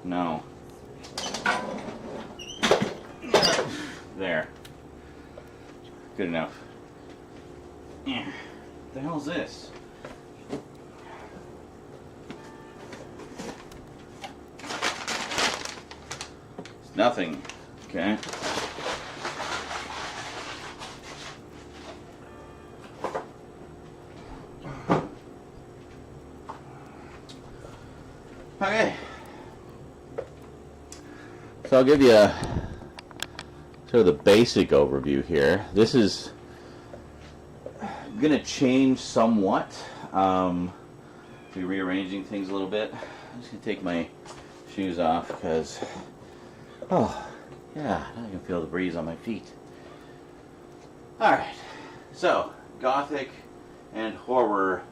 No. There. Good enough. Yeah. What the hell is this? It's nothing. Okay. Okay. So I'll give you a sort of the basic overview here. This is going to change somewhat. Be rearranging things a little bit. I'm just going to take my shoes off because, oh, yeah, now I can feel the breeze on my feet. Alright, so Gothic and horror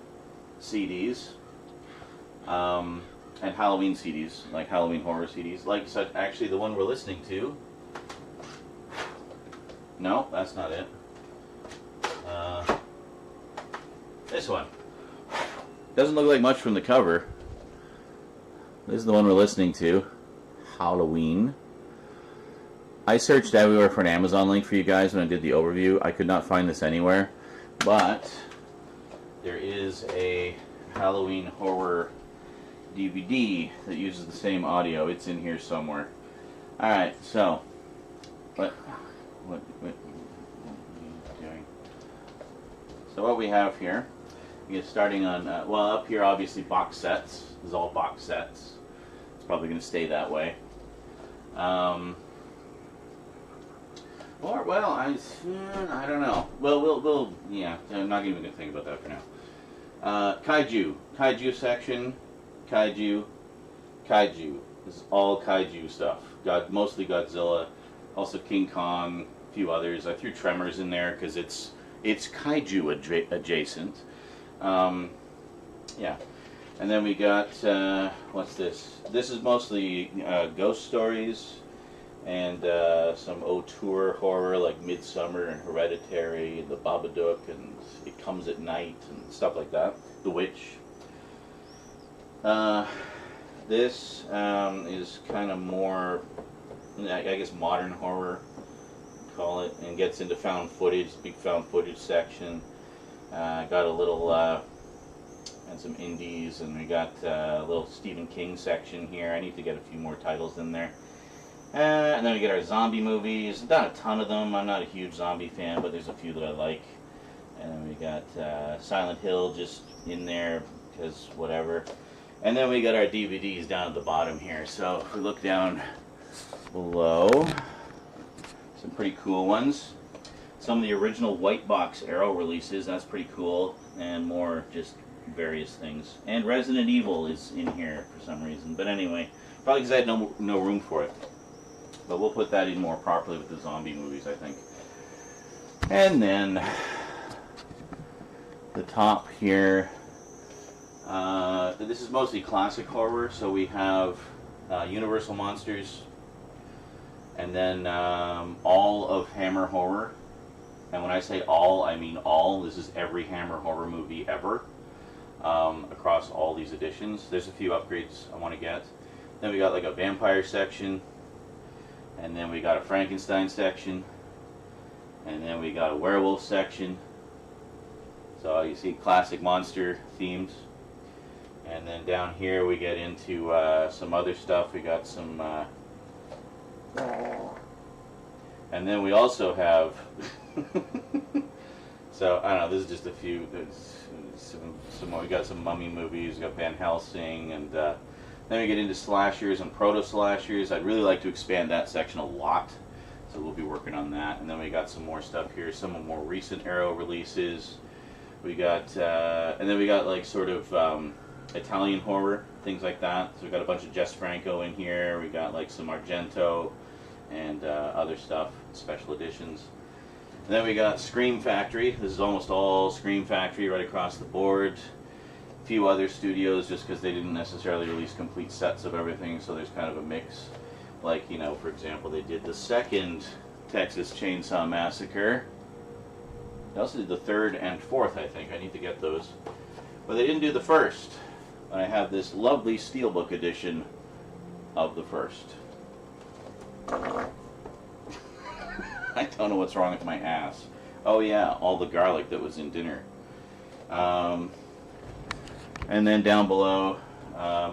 CDs. And Halloween CDs, like Halloween horror CDs, like such. Actually, the one we're listening to. No, that's not it. This one. Doesn't look like much from the cover. This is the one we're listening to. Halloween. I searched everywhere for an Amazon link for you guys when I did the overview. I could not find this anywhere. But there is a Halloween horror DVD that uses the same audio. It's in here somewhere. Alright, so what are you doing? So what we have here, we get starting on, well, up here obviously box sets. This is all box sets. It's probably going to stay that way. Or, well, I don't know. Well, we'll yeah, I'm not even going to think about that for now. Kaiju section, Kaiju. This is all Kaiju stuff. Mostly Godzilla, also King Kong, a few others. I threw Tremors in there because it's Kaiju adjacent. Yeah. And then we got, what's this? This is mostly ghost stories and some auteur horror like Midsummer and Hereditary and The Babadook and It Comes at Night and stuff like that. The Witch. This is kind of more, I guess, modern horror, call it, and gets into found footage, big found footage section. Got a little, and some indies, and we got a little Stephen King section here. I need to get a few more titles in there. And then we get our zombie movies. Not a ton of them. I'm not a huge zombie fan, but there's a few that I like. And then we got Silent Hill just in there, because whatever. And then we got our DVDs down at the bottom here. So if we look down below, some pretty cool ones. Some of the original white box Arrow releases, that's pretty cool. And more just various things. And Resident Evil is in here for some reason. But anyway, probably because I had no room for it. But we'll put that in more properly with the zombie movies, I think. And then the top here. This is mostly classic horror, so we have Universal Monsters, and then all of Hammer Horror. And when I say all, I mean all. This is every Hammer Horror movie ever, across all these editions. There's a few upgrades I want to get. Then we got like a vampire section, and then we got a Frankenstein section, and then we got a werewolf section. So you see classic monster themes. And then down here we get into some other stuff. We got some, and then we also have, so I don't know, this is just a few, some more. We got some mummy movies, we got Van Helsing, and then we get into slashers and proto-slashers. I'd really like to expand that section a lot, so we'll be working on that. And then we got some more stuff here, some of more recent Arrow releases. We got, and then we got like sort of Italian horror, things like that. So we got a bunch of Jess Franco in here. We got like some Argento and other stuff, special editions. And then we got Scream Factory. This is almost all Scream Factory right across the board. A few other studios just because they didn't necessarily release complete sets of everything, so there's kind of a mix. Like, you know, for example, they did the second Texas Chainsaw Massacre. They also did the third and fourth, I think. I need to get those. But they didn't do the first. And I have this lovely Steelbook edition of the first. I don't know what's wrong with my ass. Oh yeah, all the garlic that was in dinner. And then down below,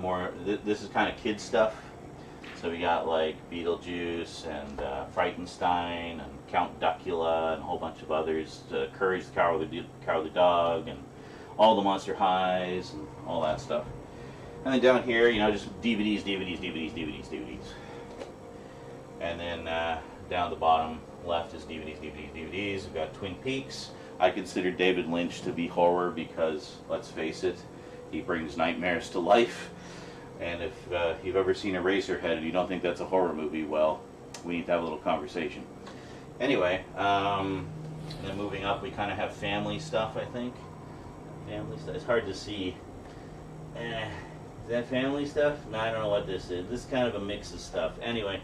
more. This is kind of kid stuff. So we got like Beetlejuice and Frightenstein and Count Duckula and a whole bunch of others. Courage the Cowardly Dog and all the Monster Highs and all that stuff. And then down here, you know, just DVDs. And then down the bottom left is DVDs. We've got Twin Peaks. I consider David Lynch to be horror because, let's face it, he brings nightmares to life. And if you've ever seen Eraserhead and you don't think that's a horror movie, well, we need to have a little conversation. Anyway, then moving up, we kind of have family stuff, I think. Family stuff. It's hard to see. Is that family stuff? No, I don't know what this is. This is kind of a mix of stuff. Anyway,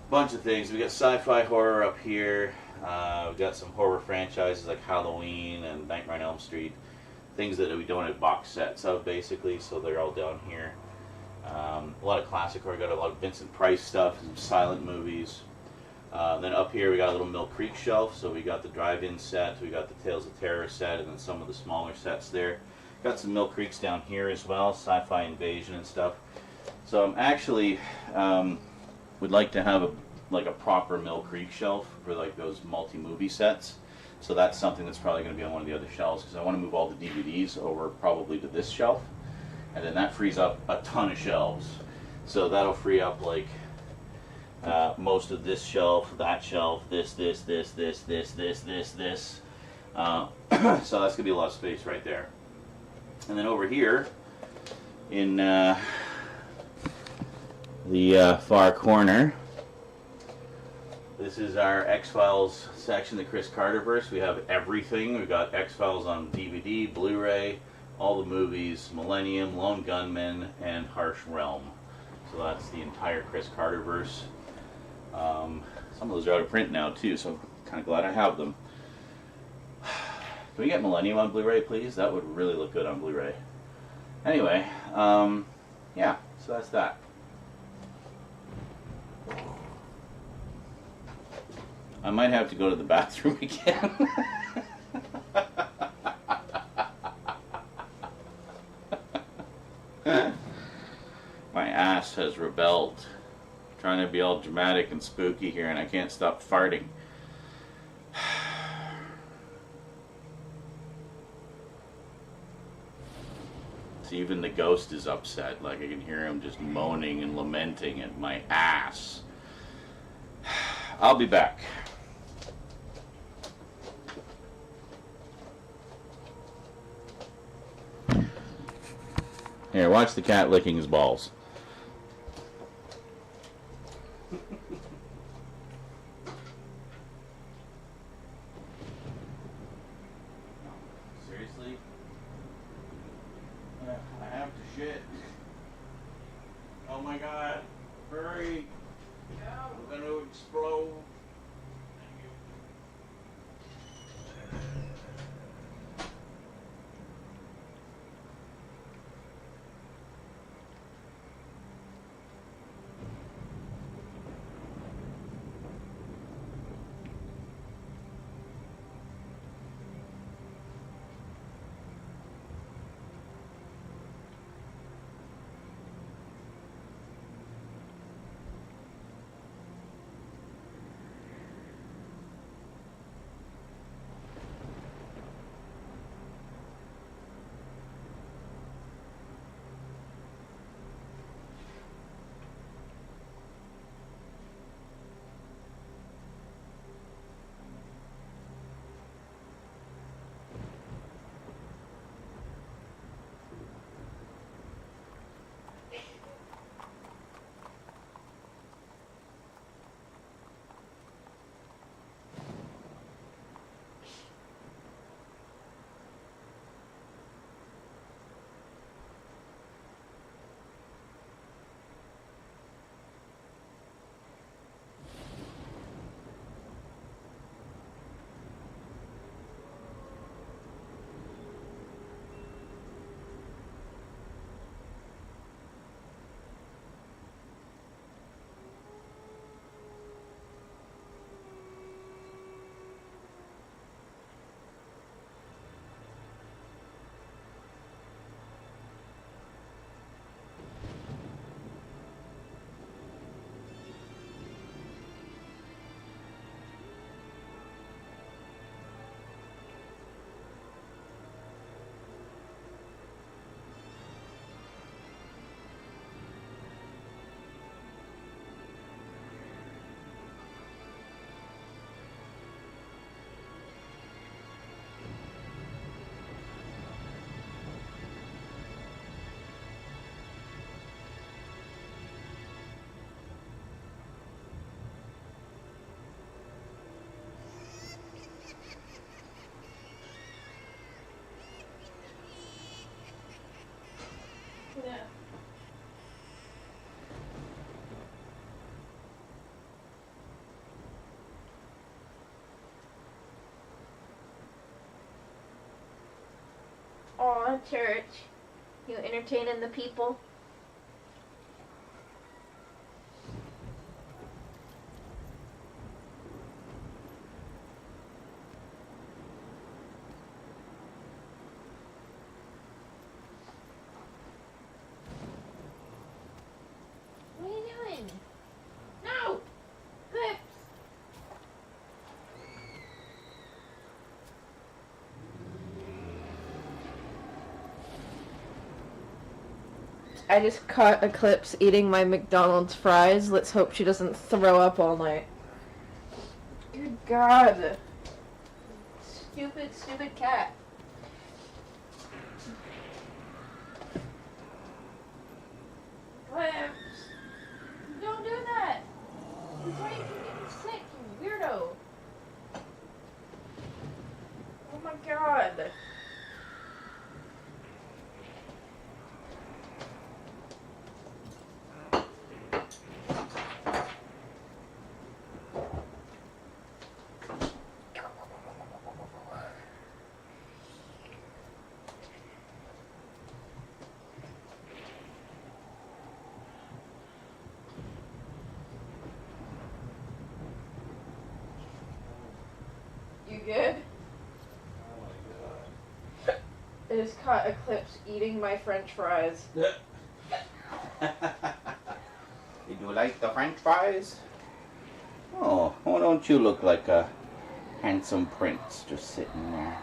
bunch of things. We got sci-fi horror up here. We've got some horror franchises like Halloween and Nightmare on Elm Street. things that we don't have box sets of, basically. So they're all down here. A lot of classic horror. Got a lot of Vincent Price stuff, some silent movies. Then up here we got a little Mill Creek shelf. So we got the drive-in set, we got the Tales of Terror set, and then some of the smaller sets there. Got some Mill Creeks down here as well, Sci-Fi Invasion and stuff. So I'm actually would like to have a proper Mill Creek shelf for like those multi-movie sets. So that's something that's probably going to be on one of the other shelves, because I want to move all the DVDs over probably to this shelf, and then that frees up a ton of shelves. So that'll free up like most of this shelf, that shelf, this. So that's going to be a lot of space right there. And then over here in the far corner, this is our X-Files section, the Chris Carterverse. We have everything. We've got X-Files on DVD, Blu-ray, all the movies, Millennium, Lone Gunman, and Harsh Realm. So that's the entire Chris Carterverse. Some of those are out of print now too, so I'm kind of glad I have them. Can we get Millennium on Blu-ray, please? That would really look good on Blu-ray. Anyway, yeah, so that's that. I might have to go to the bathroom again. My ass has rebelled. I'm trying to be all dramatic and spooky here, and I can't stop farting. See, even the ghost is upset. Like, I can hear him just moaning and lamenting at my ass. I'll be back. Here, watch the cat licking his balls. Seriously? I have to shit. Oh my god. Hurry. I'm going to explode. Aw, church. You entertaining the people? What are you doing? No! Clips! I just caught Eclipse eating my McDonald's fries. Let's hope she doesn't throw up all night. Good God. Stupid, stupid cat. Eclipse! Don't do that! That's why you keep getting sick, you weirdo. Oh my God. You good? I just caught Eclipse eating my French fries. Did you like the French fries? Oh, why don't you look like a handsome prince just sitting there?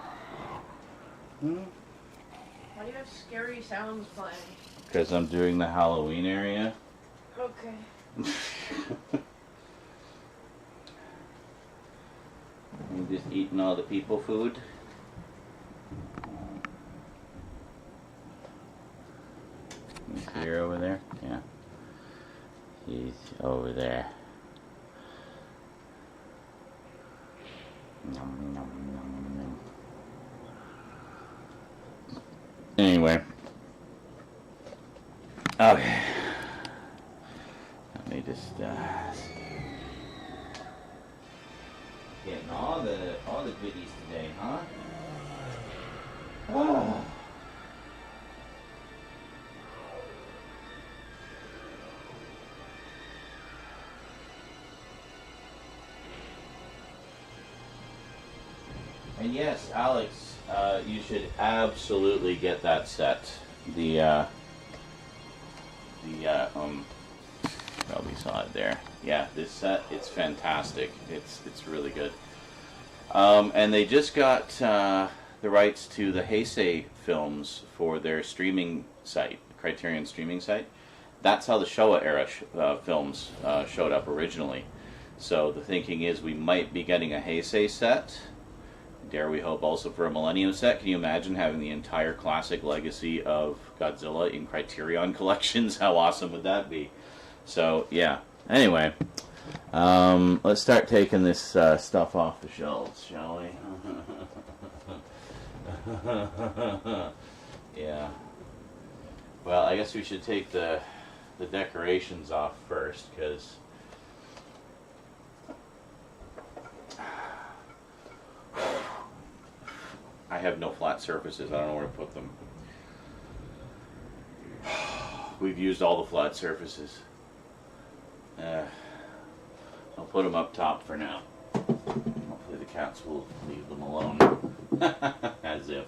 Why do you have scary sounds playing? Because I'm doing the Halloween area. Okay. I'm just eating all the people food. You see her over there? Yeah. He's over there. Nom, nom, nom, nom. Anyway. Okay. Let me just getting all the goodies today, huh? Oh. And yes, Alex, you should absolutely get that set. Probably saw it there. Yeah, this set, it's fantastic. It's really good. And they just got the rights to the Heisei films for their streaming site, Criterion streaming site. That's how the Showa era films showed up originally. So the thinking is we might be getting a Heisei set. Dare we hope also for a Millennium set. Can you imagine having the entire classic legacy of Godzilla in Criterion collections? How awesome would that be? So, yeah. Anyway, let's start taking this stuff off the shelves, shall we? Yeah. Well, I guess we should take the decorations off first, because I have no flat surfaces. I don't know where to put them. We've used all the flat surfaces. I'll put them up top for now. Hopefully the cats will leave them alone. As if.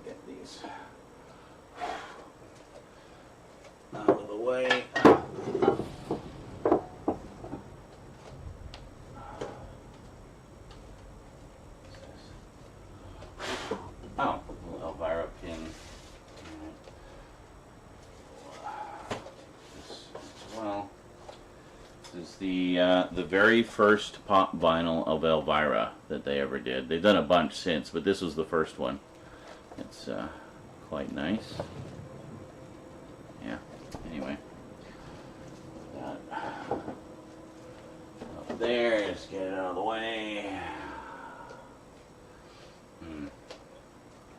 Get these out of the way. Oh, a little Elvira pin. This as well. This is the very first pop vinyl of Elvira that they ever did. They've done a bunch since, but this was the first one. It's quite nice. Yeah. Anyway, that up there. Just get it out of the way.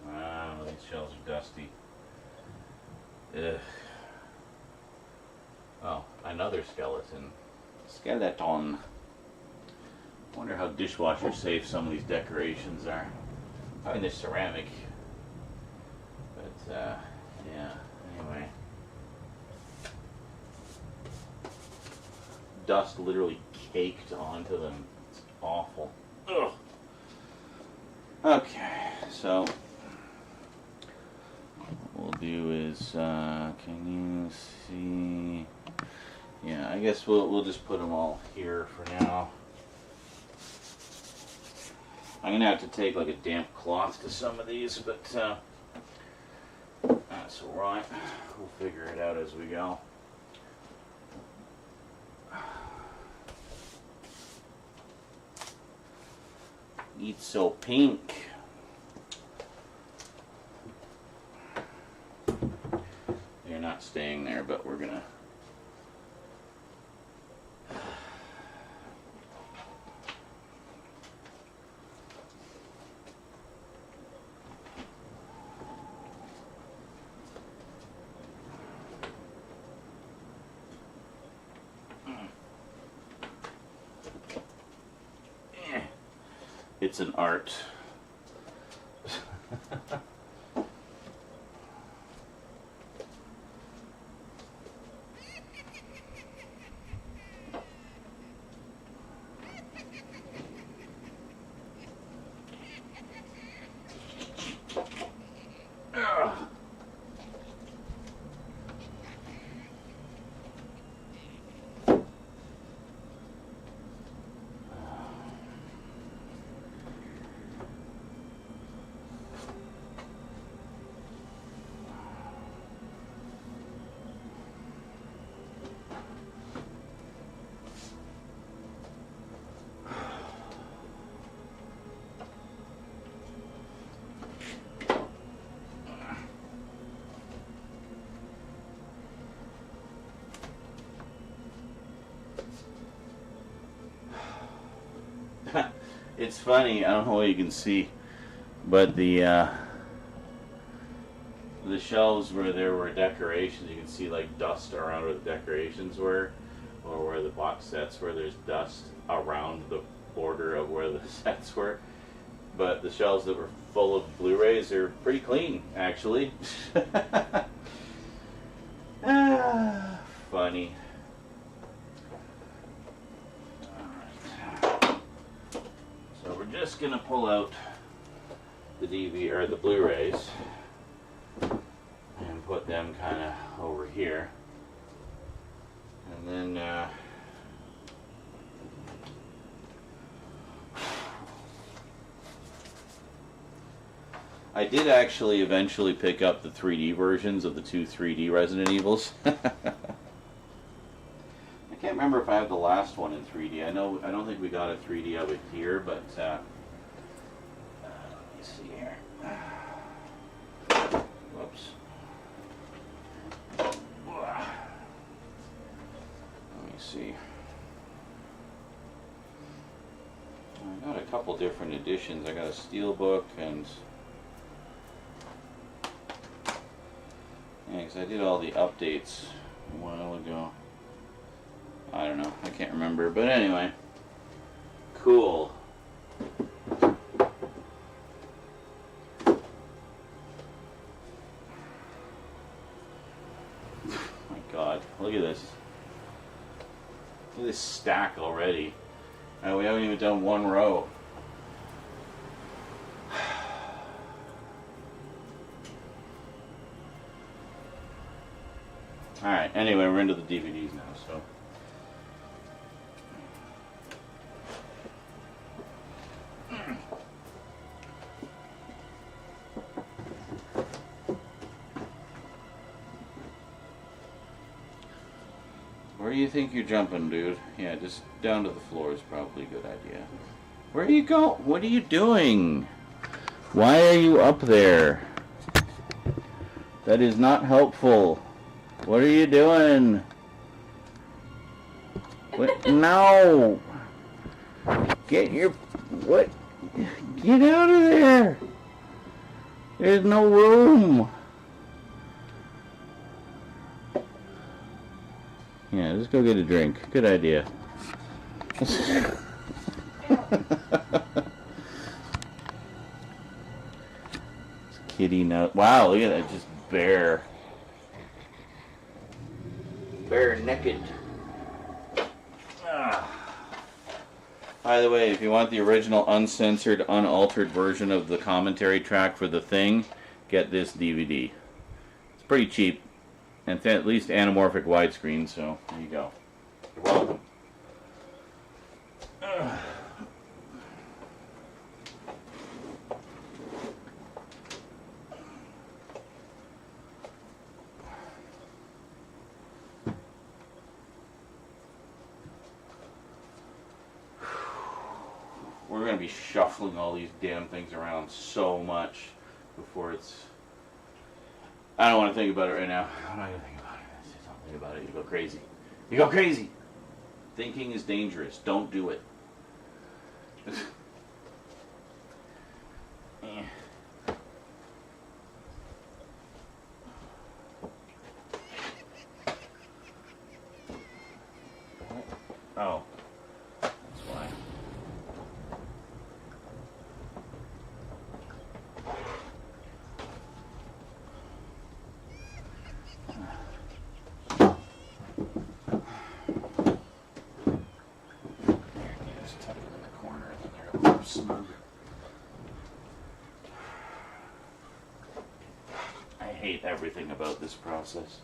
Wow, these shells are dusty. Ugh. Oh, another skeleton. Skeleton. I wonder how dishwasher safe some of these decorations are. Probably they're ceramic. But, yeah, anyway. Dust literally caked onto them. It's awful. Ugh. Okay, so what we'll do is, can you see? Yeah, I guess we'll just put them all here for now. I'm gonna have to take like a damp cloth to some of these, but that's alright. We'll figure it out as we go. It's so pink. They're not staying there, but we're gonna. It's an art. It's funny, I don't know what you can see, but the shelves where there were decorations, you can see like dust around where the decorations were, or where the box sets were, there's dust around the border of where the sets were. But the shelves that were full of Blu-rays are pretty clean, actually. Funny. So we're just gonna pull out the DVD or the Blu-rays and put them kind of over here, and then I did actually eventually pick up the 3D versions of the two 3D Resident Evils. I can't remember if I have the last one in 3D. I don't think we got a 3D of it here, but let me see here. Whoops. Let me see. I got a couple different editions. I got a steelbook and yeah, because I did all the updates a while ago. I don't know. I can't remember. But anyway. Cool. My God. Look at this. Look at this stack already. And we haven't even done one row. Alright, anyway, we're into the DVDs now, so. Where do you think you're jumping, dude? Yeah, just down to the floor is probably a good idea. Where are you going? What are you doing? Why are you up there? That is not helpful. What are you doing? What? No! Get your... What? Get out of there! There's no room! Yeah, just go get a drink. Good idea. Kitty nut. Wow, look at that, just bare. Bare naked. By the way, if you want the original uncensored, unaltered version of the commentary track for The Thing, get this DVD. It's pretty cheap, and at least anamorphic widescreen, so there you go. You're welcome. We're going to be shuffling all these damn things around so much before it's... I don't want to think about it right now. I'm not going to think about it. Don't think about it. You go crazy. You go crazy! Thinking is dangerous. Don't do it. Oh. That's why. Just tuck it in the corner and then they're snug. I hate everything about this process.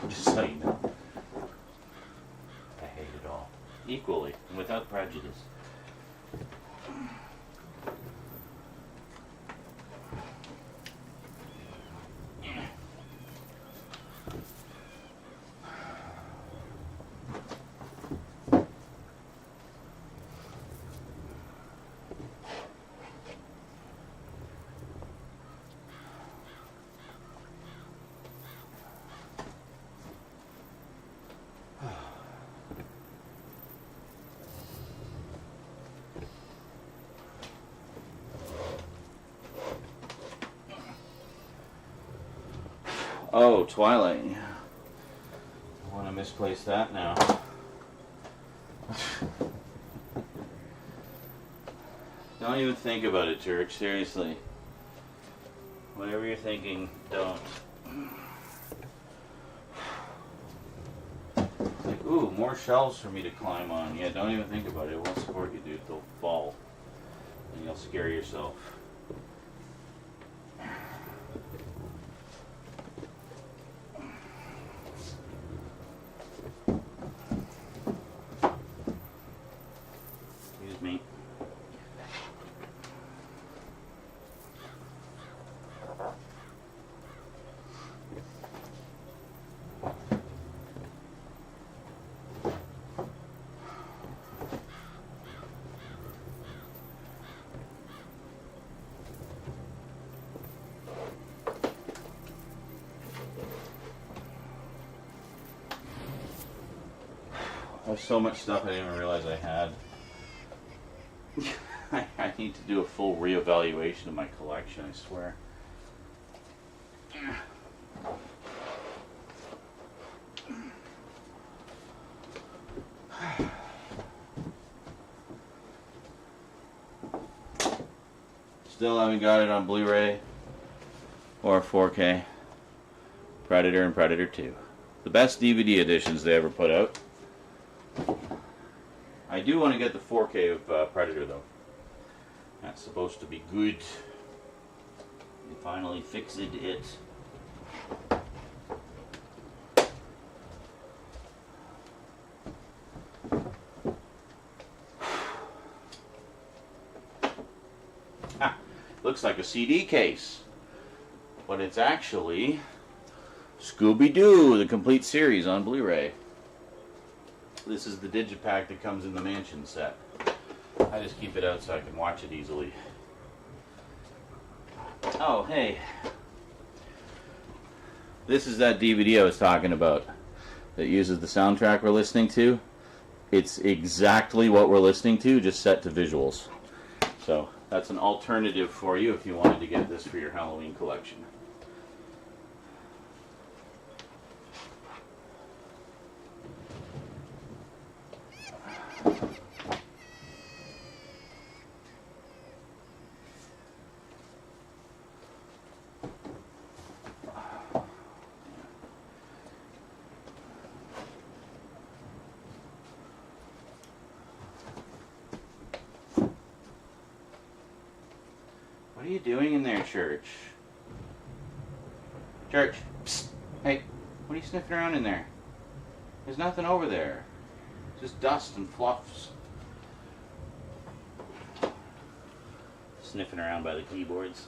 Just so you know. I hate it all. Equally, and without prejudice. Oh, Twilight. I want to misplace that now. Don't even think about it, Church. Seriously. Whatever you're thinking, don't. It's like, ooh, more shelves for me to climb on. Yeah, don't even think about it. It won't support you, dude. They'll fall. And you'll scare yourself. Excuse me. I have so much stuff I didn't even realize I had. I need to do a full reevaluation of my collection, I swear. Still haven't got it on Blu-ray or 4K. Predator and Predator 2. The best DVD editions they ever put out. I do want to get the 4K of Predator though. That's supposed to be good. They finally fixed it. Ah, looks like a CD case, but it's actually Scooby-Doo, the complete series on Blu-ray. This is the digipack that comes in the mansion set. I just keep it out so I can watch it easily. Oh, hey. This is that DVD I was talking about that uses the soundtrack we're listening to. It's exactly what we're listening to, just set to visuals. So that's an alternative for you if you wanted to get this for your Halloween collection. What are you doing in there, Church? Church! Psst. Hey, what are you sniffing around in there? There's nothing over there. Just dust and fluffs. Sniffing around by the keyboards.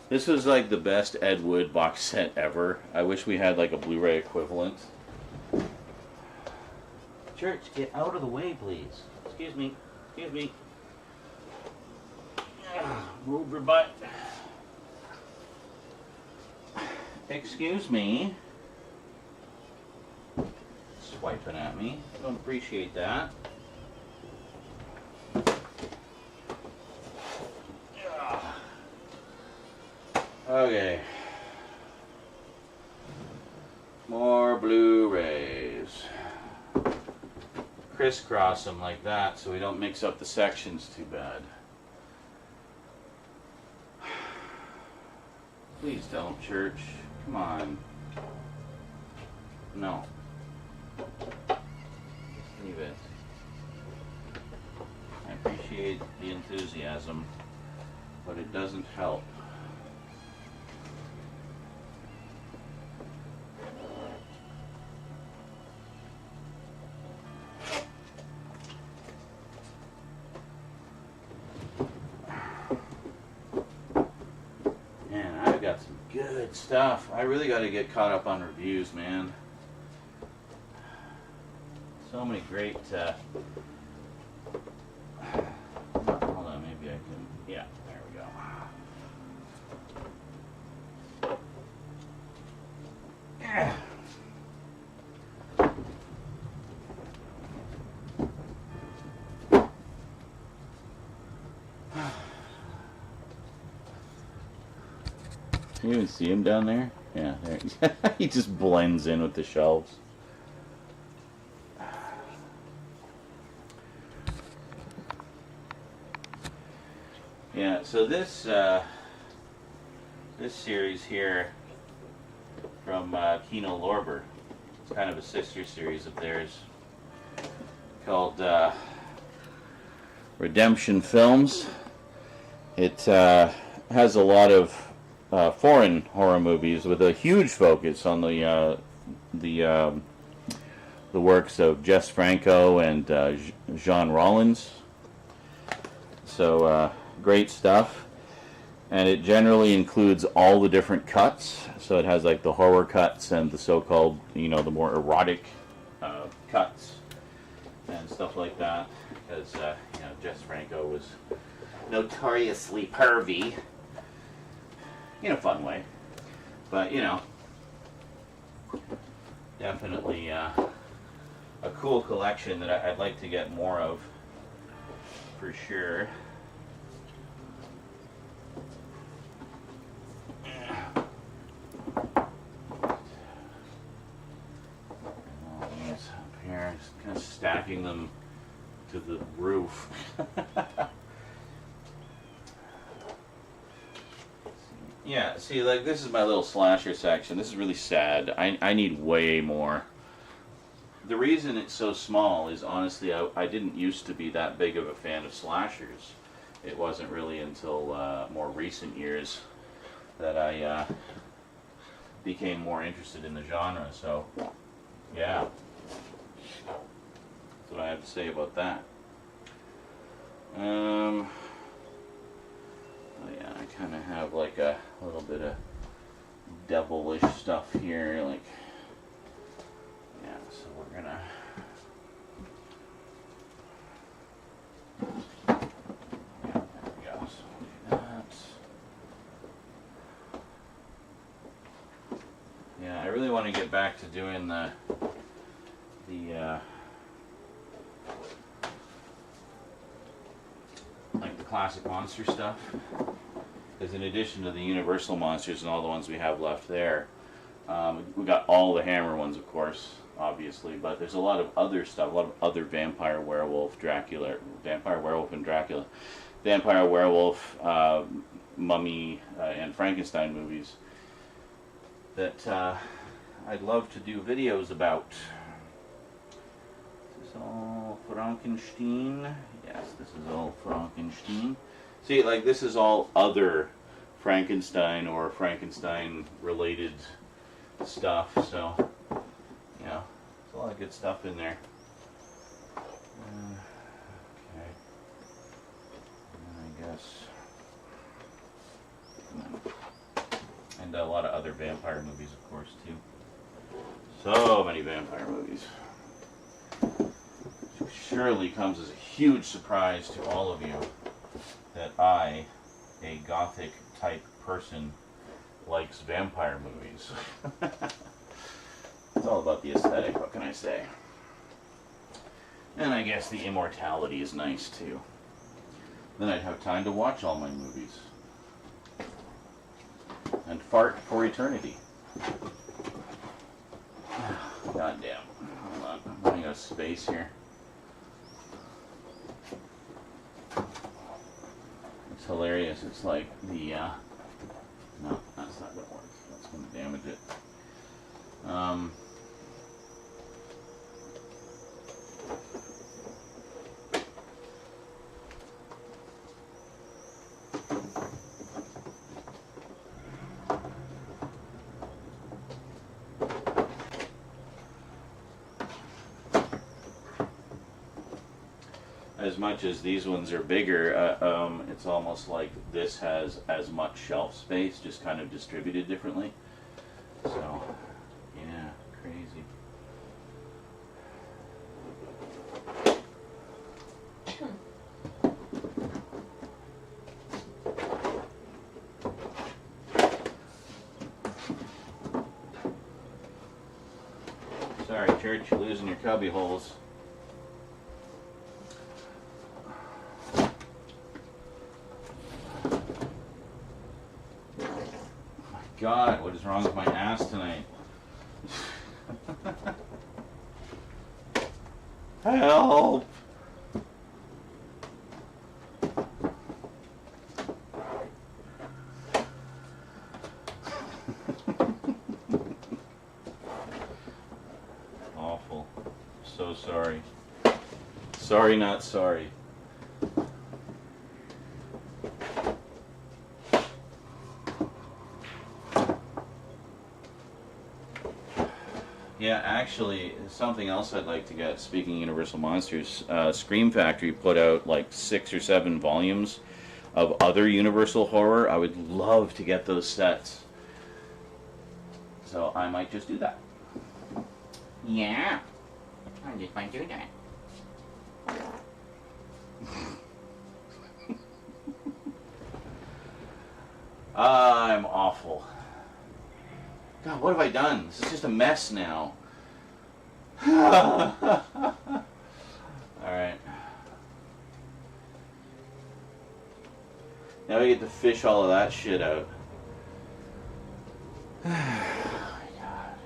This was like the best Ed Wood box set ever. I wish we had like a Blu-ray equivalent. Church, get out of the way, please. Excuse me. Excuse me. Move your butt. Excuse me. Swiping at me. Don't appreciate that. Okay. More Blu-rays. Crisscross them like that so we don't mix up the sections too bad. Please don't, Church. Come on. No. Just leave it. I appreciate the enthusiasm, but it doesn't help. Good stuff. I really got to get caught up on reviews, man. So many great. Hold on, maybe I can. Yeah, there we go. Can you even see him down there? Yeah, there. He just blends in with the shelves. Yeah, so this this series here from Kino Lorber, it's kind of a sister series of theirs called Redemption Films. It has a lot of foreign horror movies with a huge focus on the works of Jess Franco and Jean Rollins. So great stuff, and it generally includes all the different cuts. So it has like the horror cuts and the so-called, the more erotic cuts and stuff like that, because Jess Franco was notoriously pervy. In a fun way, but definitely a cool collection that I'd like to get more of, for sure. All these up here, just kind of stacking them to the roof. Yeah, see, like, this is my little slasher section. This is really sad. I need way more. The reason it's so small is, honestly, I didn't used to be that big of a fan of slashers. It wasn't really until more recent years that I became more interested in the genre. So, yeah. That's what I have to say about that. Oh yeah, I kind of have like a little bit of devilish stuff here, like, yeah, so we're gonna, yeah, there we go, so we'll do that. Yeah, I really want to get back to doing the like the classic monster stuff, because in addition to the Universal monsters and all the ones we have left there, we got all the Hammer ones, of course, obviously, but there's a lot of other stuff, a lot of other vampire, werewolf, Dracula, vampire, werewolf, and Dracula, vampire, werewolf, mummy, and Frankenstein movies that I'd love to do videos about. This is all Frankenstein. Yes, this is all Frankenstein. See, like, this is all other Frankenstein or Frankenstein-related stuff, so, you know, there's a lot of good stuff in there. Okay. I guess. And a lot of other vampire movies, of course, too. So many vampire movies. Surely comes as a huge surprise to all of you that I, a gothic type person, likes vampire movies. It's all about the aesthetic, what can I say? And I guess the immortality is nice too. Then I'd have time to watch all my movies. And fart for eternity. God damn. Hold on, I'm running out of space here. It's hilarious. It's like the, no, that's not going to work. That's going to damage it. As much as these ones are bigger, it's almost like this has as much shelf space, just kind of distributed differently. So, yeah, crazy. Sorry, Church, you're losing your cubby holes. God, what is wrong with my ass tonight? Help! Awful. So sorry. Sorry, not sorry. Yeah, actually, something else I'd like to get, speaking of Universal Monsters, Scream Factory put out like 6 or 7 volumes of other Universal horror. I would love to get those sets. So I might just do that. Yeah. I just might do that. I'm awful. God, what have I done? This is just a mess now. Alright. Now we get to fish all of that shit out. Oh my God.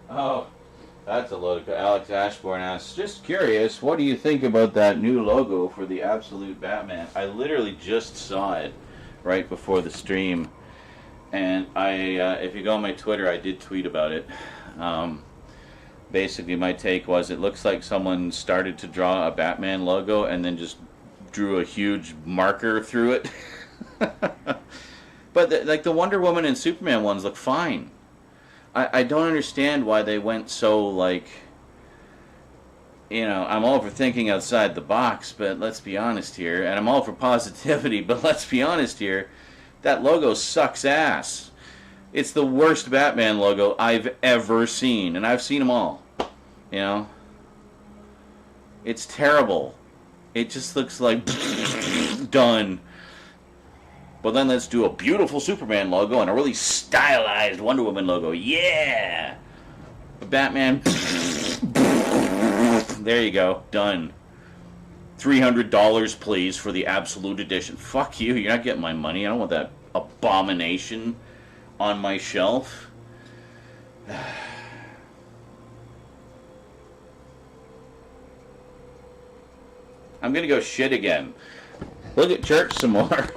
Oh. That's a load of... Alex Ashbourne asks, just curious, what do you think about that new logo for the Absolute Batman? I literally just saw it right before the stream. And if you go on my Twitter, I did tweet about it. Basically, my take was it looks like someone started to draw a Batman logo and then just drew a huge marker through it. But the Wonder Woman and Superman ones look fine. I don't understand why they went so, like, you know, I'm all for thinking outside the box, but let's be honest here, and I'm all for positivity, but let's be honest here, that logo sucks ass. It's the worst Batman logo I've ever seen, and I've seen them all, you know. It's terrible. It just looks like done. But then let's do a beautiful Superman logo and a really stylized Wonder Woman logo. Yeah! Batman. There you go. Done. $300 please for the Absolute Edition. Fuck you. You're not getting my money. I don't want that abomination on my shelf. I'm gonna go shit again. Look at church some more.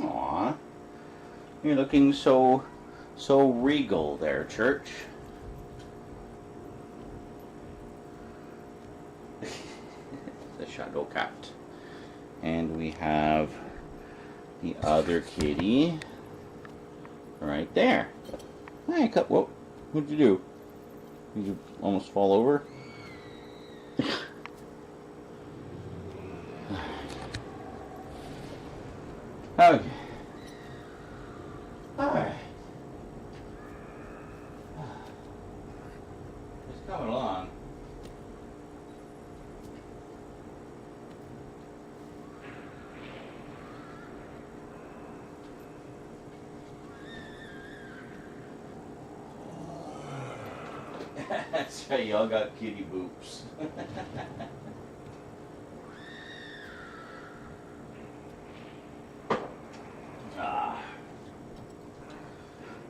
Aw. You're looking so regal there, Church. The shadow cat. And we have the other kitty right there. Hey, whoa. What'd you do? Did you almost fall over? Okay. Alright. It's coming along. That's right, y'all got kitty boops.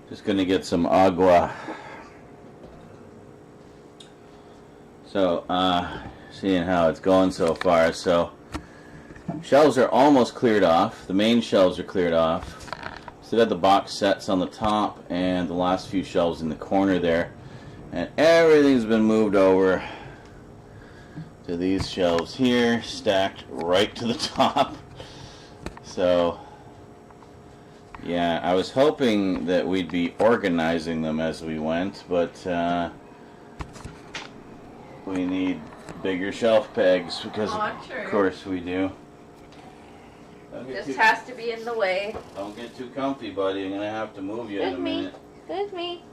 Just gonna get some agua. So, seeing how it's going so far. So, shelves are almost cleared off. The main shelves are cleared off. Still got the box sets on the top and the last few shelves in the corner there. And everything's been moved over to these shelves here, stacked right to the top. So, yeah, I was hoping that we'd be organizing them as we went, but we need bigger shelf pegs because, of course, we do. This has to be in the way. Don't get too comfy, buddy. I'm gonna have to move you in a minute. Excuse me.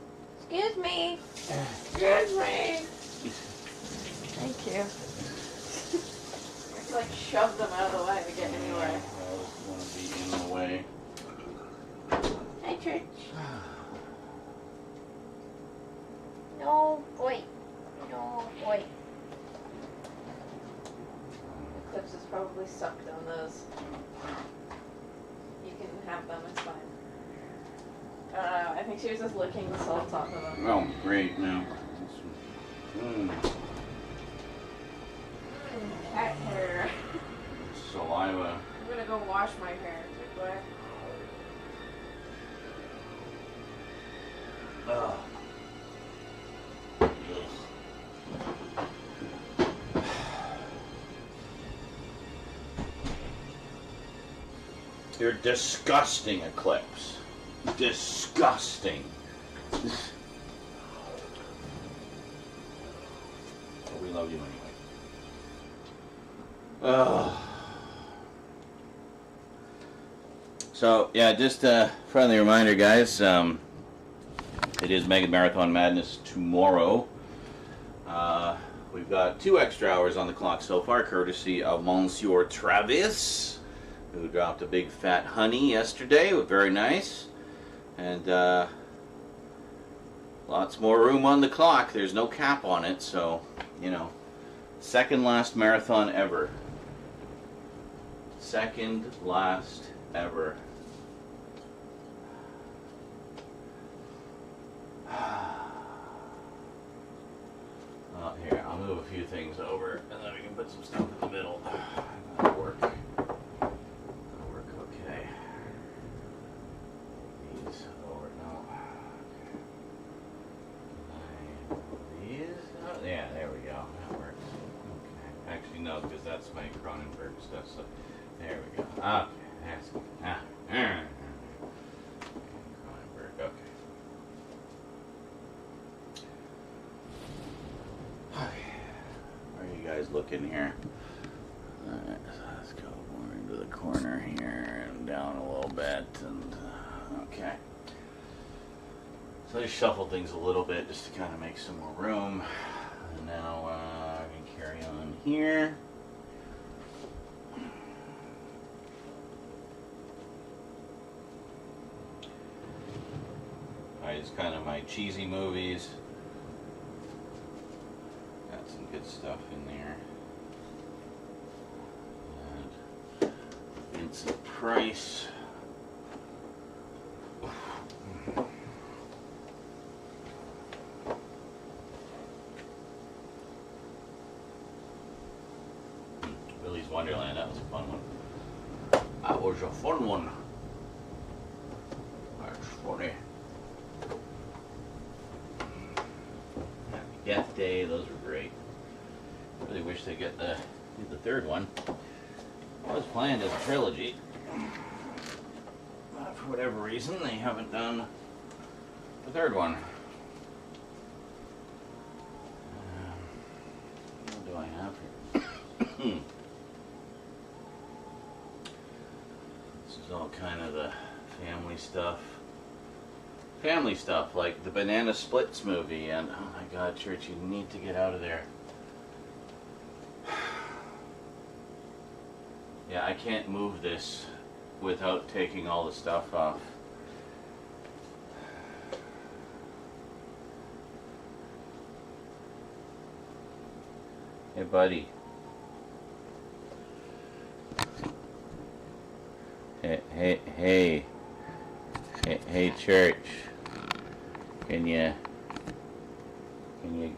Excuse me. Excuse me. Thank you. I have to like shove them out of the way to get anywhere. I just want to be in the way. Hi, Church. No, wait. No, wait. The clips is probably sucked on those. You can have them, it's fine. I think she was just licking the salt off of them. Oh, great, now. Cat hair. Saliva. I'm gonna go wash my hair. Quick. Ugh. You're disgusting, Eclipse. Disgusting. But we love you anyway. Ugh. So, yeah, just a friendly reminder, guys. It is Mega Marathon Madness tomorrow. We've got 2 extra hours on the clock so far, courtesy of Monsieur Travis, who dropped a big fat honey yesterday. It was very nice. And lots more room on the clock. There's no cap on it, so, you know. Second last marathon ever. Second last ever. Oh, here, I'll move a few things over, and then we can put some stuff in the middle. That'll work. That'll work okay. These over, no. Okay. These, oh, yeah, there we go. That works. Okay. Actually, no, because that's my Cronenberg stuff, so there we go. Okay, that's good. Cronenberg, okay. Where are you guys looking here? Alright, so let's go more into the corner here and down a little bit, and okay. So I just shuffle things a little bit just to kind of make some more room. And now I can carry on here. Alright, it's kind of my cheesy movies. Got some good stuff in there. And Vincent Price. Willy's Wonderland, that was a fun one. That was a fun one. Happy Death Day, those were great. Really wish they get the third one. It was planned as a trilogy. But for whatever reason, they haven't done the third one. What do I have here? This is all kind of the family stuff. Family stuff, like the Banana Splits movie, and oh my God, Church, you need to get out of there. Yeah, I can't move this without taking all the stuff off. Hey, buddy. Hey, Church. Can you move?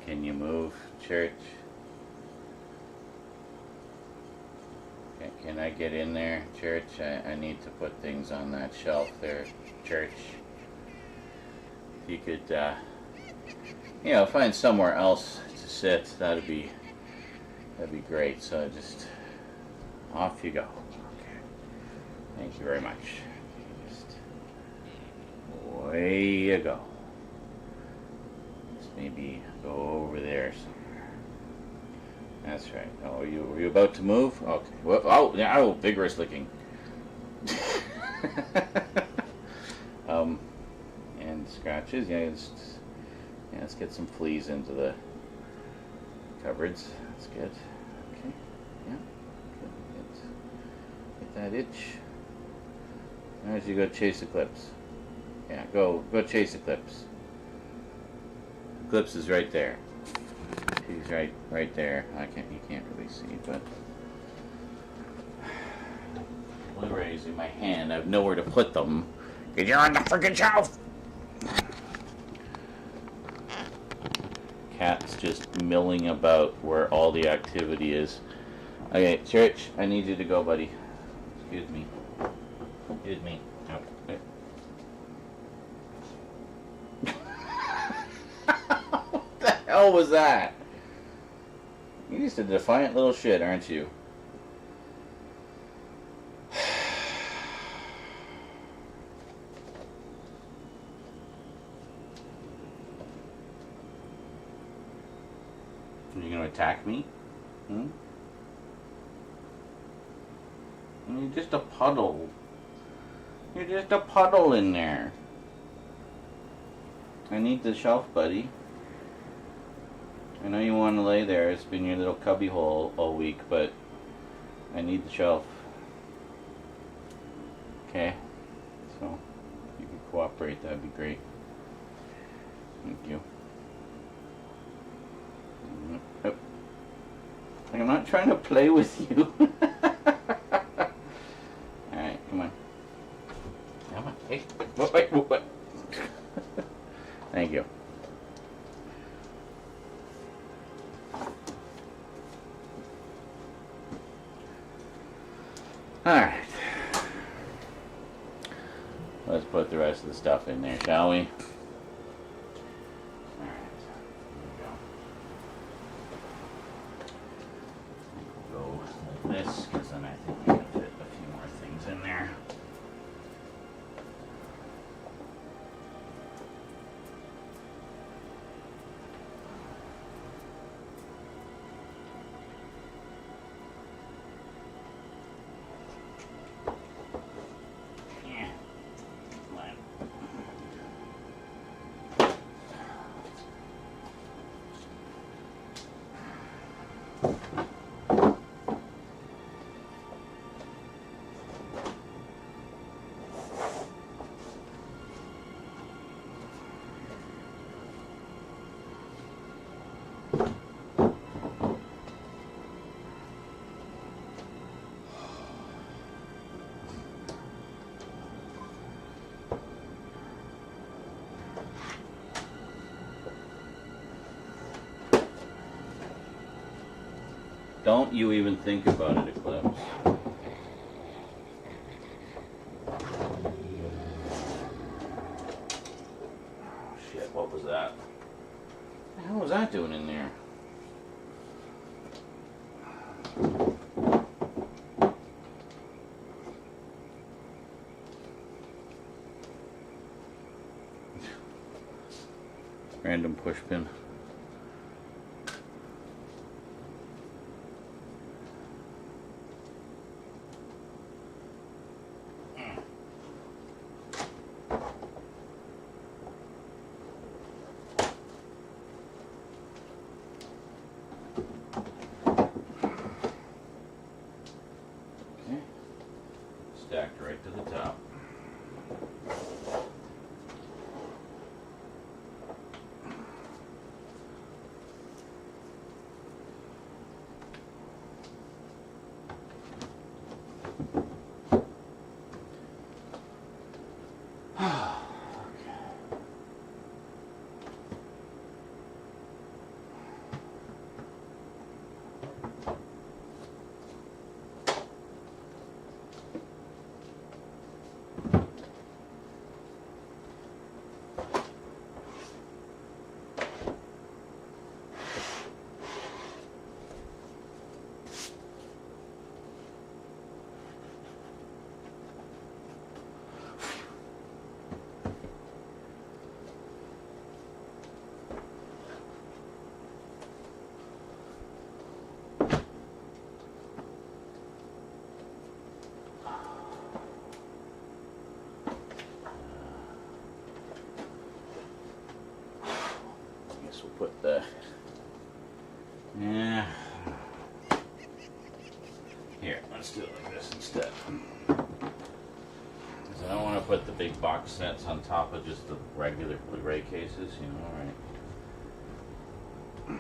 Can you move, Church? Can I get in there, Church? I need to put things on that shelf there, Church. If you could, find somewhere else to sit, that'd be great. So just off you go. Okay. Thank you very much. Just away you go. Just maybe go over there somewhere. That's right. Oh, were you about to move? Okay. Well, oh, yeah. Oh, vigorous licking. And scratches. Yeah, let's get some fleas into the cupboards. That's good. Okay. Yeah. Good. Get that itch. Now as you go chase Eclipse. Yeah, go chase Eclipse. Eclipse is right there. She's right there. You can't really see, but Blu-rays in my hand. I have nowhere to put them. Cause you're on the freaking shelf. Cat's just milling about where all the activity is. Okay, Church, I need you to go, buddy. Excuse me. Oh. What the hell was that? You're just a defiant little shit, aren't you? Are you gonna attack me? You're just a puddle. You're just a puddle in there. I need the shelf, buddy. I know you want to lay there. It's been your little cubby hole all week, but I need the shelf. Okay? So, if you could cooperate, that'd be great. Thank you. Oh. I'm not trying to play with you. Alright, come on. Come on. Hey, wait. Thank you. Alright. Let's put the rest of the stuff in there, shall we? This, because then I think we can fit a few more things in there. Yeah. Come on. Don't you even think about it, Eclipse. that doing in there? Random push pin. Stacked right to the top. We'll put the, yeah, here, let's do it like this instead. Because I don't want to put the big box sets on top of just the regular Blu-ray cases, you know, right?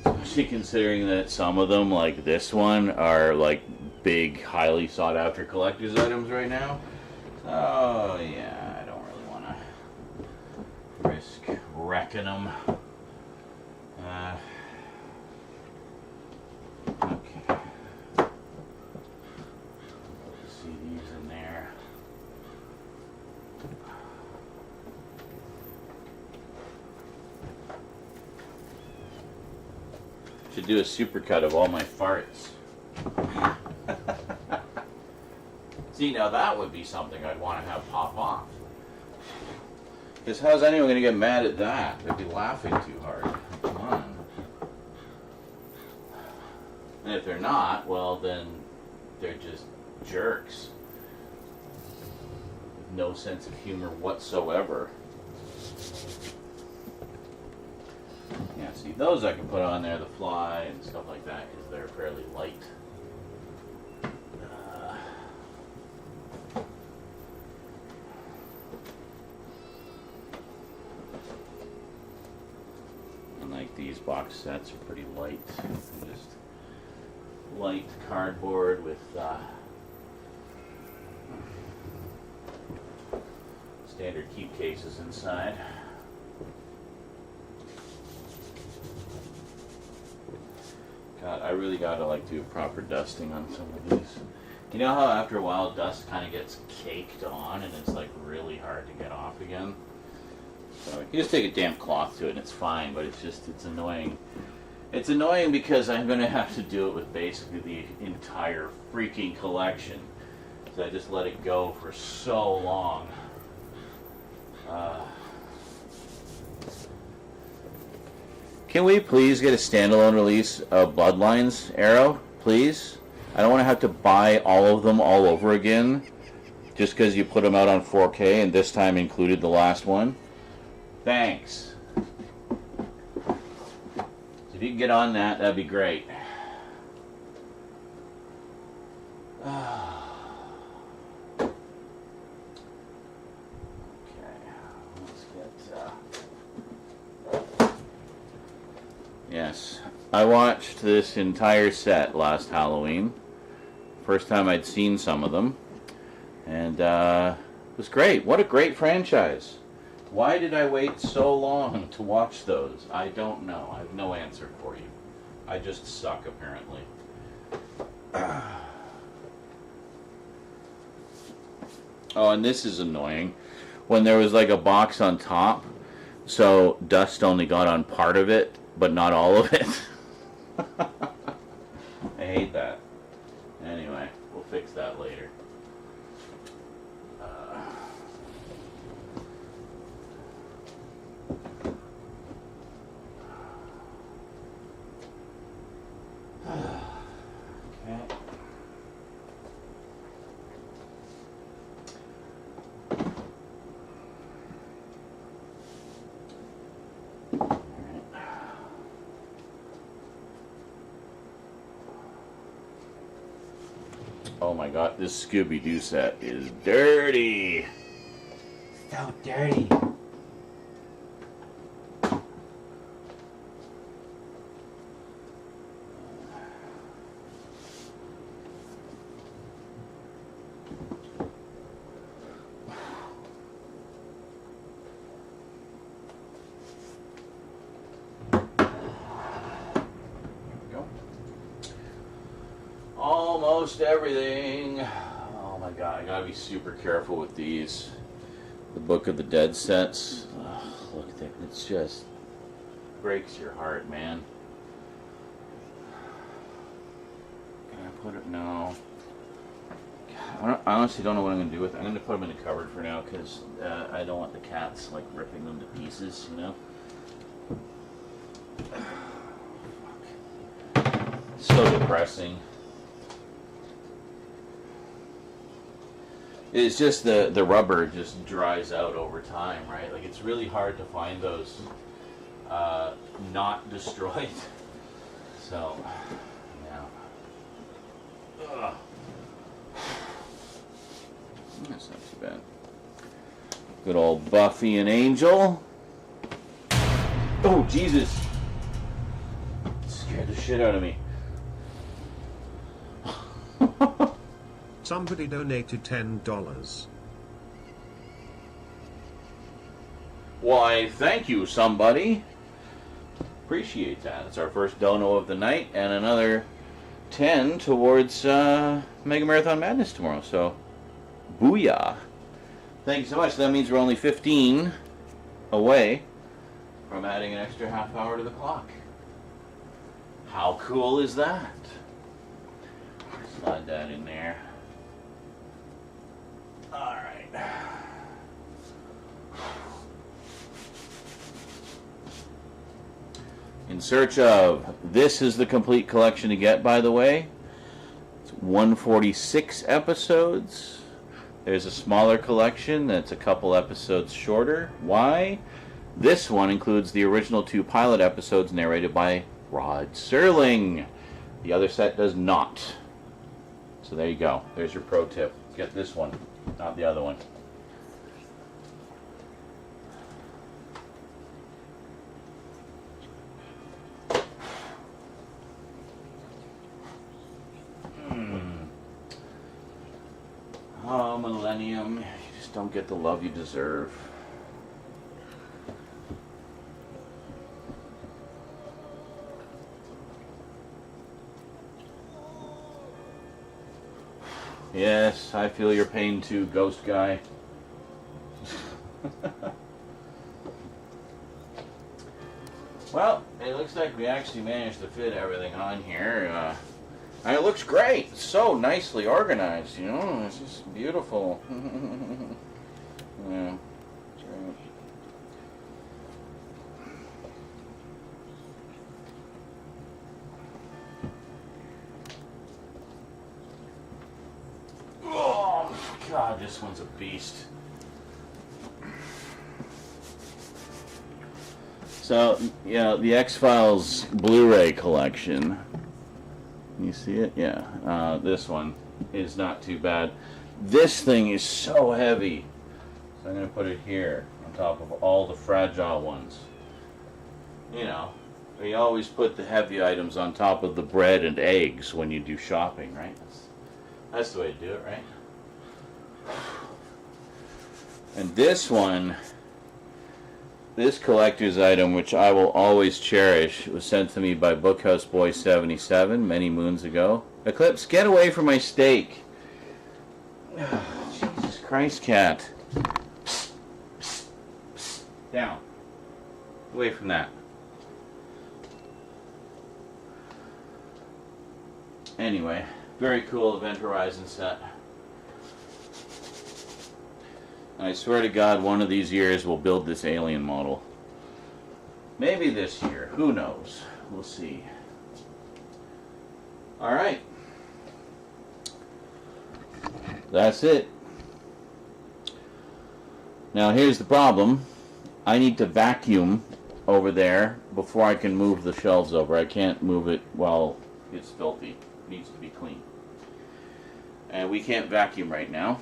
Especially considering that some of them, like this one, are like big, highly sought after collector's items right now. So, yeah, I don't really want to risk wrecking them. Okay. Put the CDs in there. Should do a supercut of all my farts. See, now that would be something I'd want to have pop off. Because how's anyone going to get mad at that? They'd be laughing too hard. Come on. And if they're not, well then they're just jerks. With no sense of humor whatsoever. Yeah, see, those I can put on there, the fly and stuff like that, because they're fairly light. These box sets are pretty light. They're just light cardboard with standard keep cases inside. God, I really gotta like do a proper dusting on some of these. You know how after a while dust kind of gets caked on and it's like really hard to get off again? So you just take a damp cloth to it and it's fine, but it's annoying. It's annoying because I'm going to have to do it with basically the entire freaking collection. So I just let it go for so long. Can we please get a standalone release of Bloodlines Arrow, please? I don't want to have to buy all of them all over again just because you put them out on 4K and this time included the last one. Thanks. So if you can get on that, that'd be great. Okay, let's get... Yes, I watched this entire set last Halloween. First time I'd seen some of them. And it was great. What a great franchise. Why did I wait so long to watch those? I don't know. I have no answer for you. I just suck, apparently. Oh, and this is annoying. When there was like a box on top so dust only got on part of it, but not all of it. I hate that. Anyway, we'll fix that later. Okay. Oh my god, this Scooby-Doo set is dirty. So dirty. Almost everything. Oh my god, I gotta be super careful with these. The Book of the Dead sets. Ugh, look at that. It's just breaks your heart, man. Can I put it? No. I honestly don't know what I'm gonna do with it. I'm gonna put them in the cupboard for now because I don't want the cats like ripping them to pieces, you know. It's so depressing. It's just the rubber just dries out over time, right? Like it's really hard to find those not destroyed. So, yeah. Ugh. That's not too bad. Good old Buffy and Angel. Oh, Jesus. Scared the shit out of me. Somebody donated $10. Why, thank you, somebody. Appreciate that. It's our first dono of the night, and another 10 towards Mega Marathon Madness tomorrow. So, booyah. Thank you so much. That means we're only 15 away from adding an extra half hour to the clock. How cool is that? Slide that in there. Alright. In search of, this is the complete collection to get, by the way. It's 146 episodes. There's a smaller collection that's a couple episodes shorter. Why? This one includes the original 2 pilot episodes narrated by Rod Serling. The other set does not. So there you go. There's your pro tip. Get this one, not the other one. Oh, Millennium, you just don't get the love you deserve. Yes, I feel your pain too, ghost guy. Well, it looks like we actually managed to fit everything on here. And it looks great. It's so nicely organized, you know. It's just beautiful. Yeah, that's right. Oh, God, this one's a beast. So, yeah, the X-Files Blu-ray collection. You see it? Yeah. This one is not too bad. This thing is so heavy. So I'm going to put it here on top of all the fragile ones. You know, we always put the heavy items on top of the bread and eggs when you do shopping, right? That's the way to do it, right? And this one, this collector's item, which I will always cherish, was sent to me by Bookhouse Boy 77 many moons ago. Eclipse, get away from my steak. Jesus Christ, cat. Psst, psst, psst. Down. Away from that. Anyway, very cool Event Horizon set. I swear to God, one of these years we'll build this alien model. Maybe this year. Who knows? We'll see. Alright. That's it. Now here's the problem. I need to vacuum over there before I can move the shelves over. I can't move it while it's filthy. It needs to be clean. And we can't vacuum right now,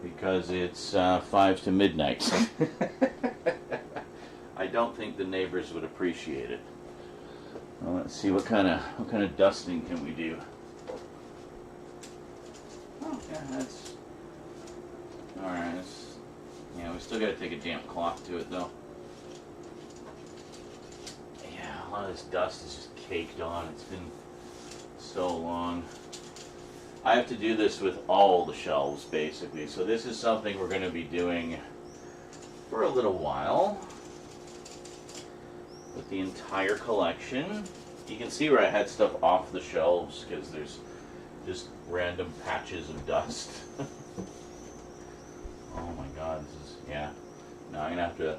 because it's 5 to midnight. I don't think the neighbors would appreciate it. Well, let's see what kind of dusting can we do. Oh, yeah, that's all right. Yeah, we still got to take a damp cloth to it though. Yeah, a lot of this dust is just caked on. It's been so long. I have to do this with all the shelves, basically. So this is something we're going to be doing for a little while. With the entire collection. You can see where I had stuff off the shelves because there's just random patches of dust. Oh my God, this is, yeah. Now I'm going to have to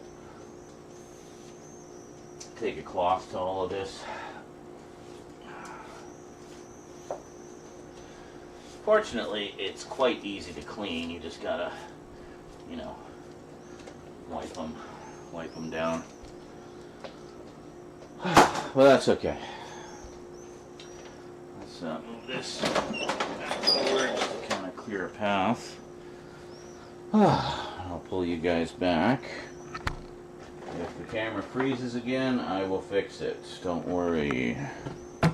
take a cloth to all of this. Fortunately, it's quite easy to clean. You just gotta, you know, wipe them down. Well, that's okay. Let's move this back forward just to kind of clear a path. I'll pull you guys back. If the camera freezes again, I will fix it. Don't worry. I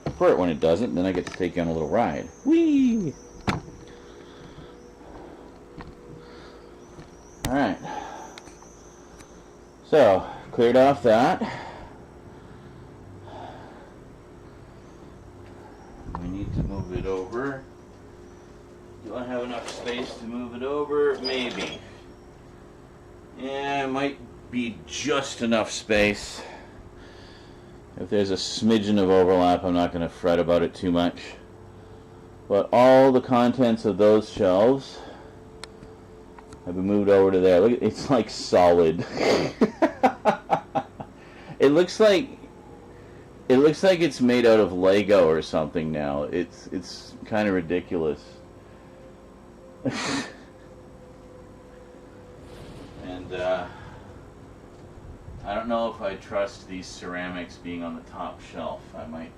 prefer it when it doesn't, then I get to take you on a little ride. Whee! Alright. So, cleared off that. We need to move it over. Do I have enough space to move it over? Maybe. Yeah, it might be just enough space. If there's a smidgen of overlap, I'm not going to fret about it too much. But all the contents of those shelves have been moved over to there. Look, it's like solid. It looks like it's made out of Lego or something now. It's kind of ridiculous. And I don't know if I trust these ceramics being on the top shelf. I might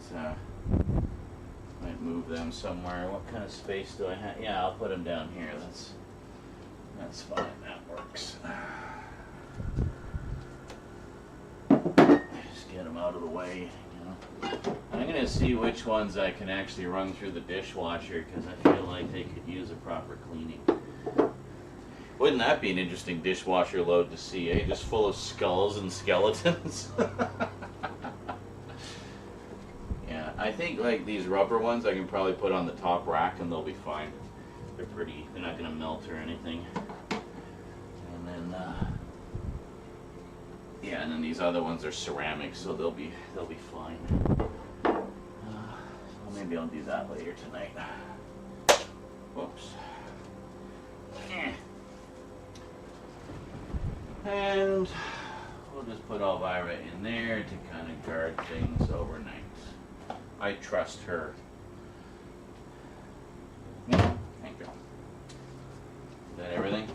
move them somewhere. What kind of space do I have? Yeah, I'll put them down here. That's fine. That works. Just get them out of the way. You know. I'm gonna see which ones I can actually run through the dishwasher because I feel like they could use a proper cleaning. Wouldn't that be an interesting dishwasher load to see, eh? Just full of skulls and skeletons. Yeah, I think like these rubber ones I can probably put on the top rack and they'll be fine. They're not gonna melt or anything. And then, yeah, and then these other ones are ceramic, so they'll be fine. So maybe I'll do that later tonight. Whoops. And we'll just put Elvira in there to kind of guard things overnight. I trust her. Yeah, thank you. Is that everything?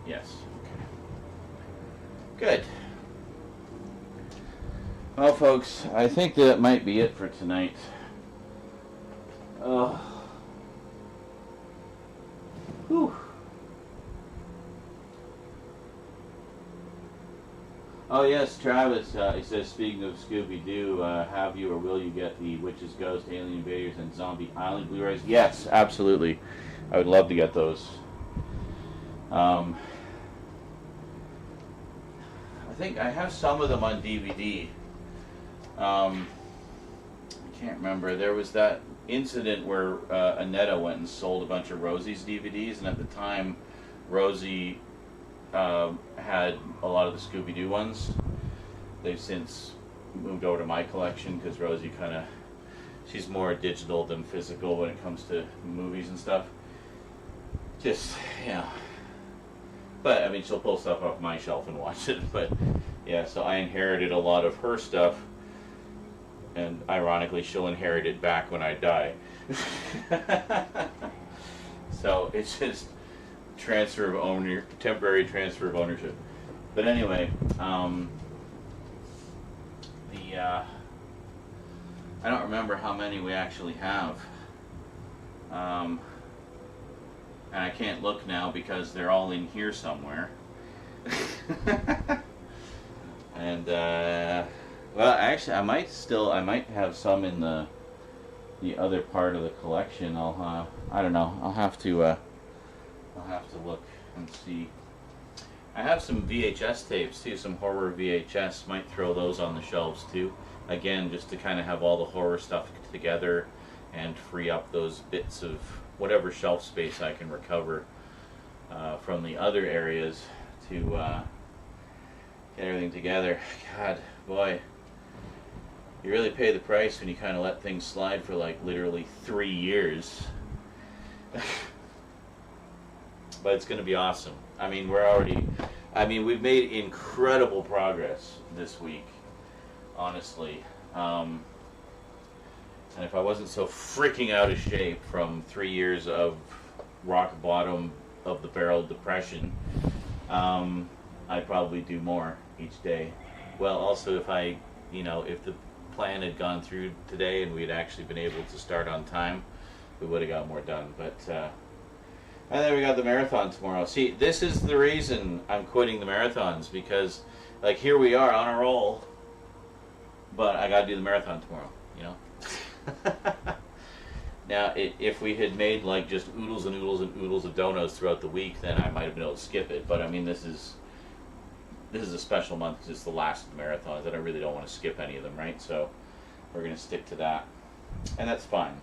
Yes. Okay. Good. Well, folks, I think that might be it for tonight. Whew. Oh yes, Travis, he says, speaking of Scooby-Doo, have you or will you get the Witches, Ghost, Alien Invaders, and Zombie Island Blu-rays? Yes, absolutely. I would love to get those. I think I have some of them on DVD. I can't remember. There was that incident where Annetta went and sold a bunch of Rosie's DVDs, and at the time, Rosie had a lot of the Scooby-Doo ones. They've since moved over to my collection because Rosie she's more digital than physical when it comes to movies and stuff. Just, but I mean, she'll pull stuff off my shelf and watch it. But yeah, so I inherited a lot of her stuff, and ironically, she'll inherit it back when I die. So it's just temporary transfer of ownership. But anyway, I don't remember how many we actually have. And I can't look now because they're all in here somewhere. And well, actually, I might have some in the other part of the collection. I don't know. I'll have to look and see. I have some VHS tapes too, some horror VHS. Might throw those on the shelves too. Again, just to kind of have all the horror stuff together and free up those bits of whatever shelf space I can recover from the other areas to get everything together. God, boy, you really pay the price when you kind of let things slide for like literally 3 years. But it's going to be awesome. I mean, we've made incredible progress this week, honestly. And if I wasn't so freaking out of shape from 3 years of rock bottom of the barrel depression, I'd probably do more each day. Well, also if the plan had gone through today and we had actually been able to start on time, we would have got more done. But and then we got the marathon tomorrow. See, this is the reason I'm quitting the marathons, because like here we are on a roll, but I gotta do the marathon tomorrow, Now, if we had made like just oodles and oodles and oodles of donuts throughout the week, then I might have been able to skip it. But I mean, this is a special month because it's the last of the marathons, and I really don't want to skip any of them, right? So we're gonna stick to that, and that's fine.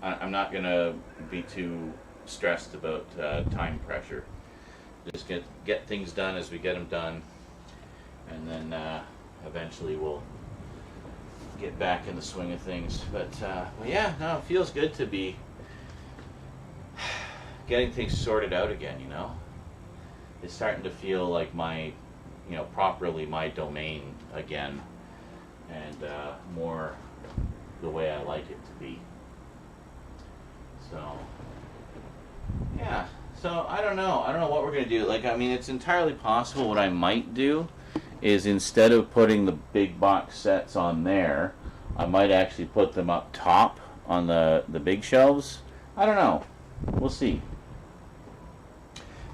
I'm not gonna be too stressed about time pressure. Just get things done as we get them done, and then eventually we'll get back in the swing of things. But yeah, no, it feels good to be getting things sorted out again. It's starting to feel like properly my domain again, and more the way I like it to be. So yeah, so I don't know what we're gonna do. It's entirely possible what I might do is, instead of putting the big box sets on there, I might actually put them up top on the big shelves. I don't know. We'll see.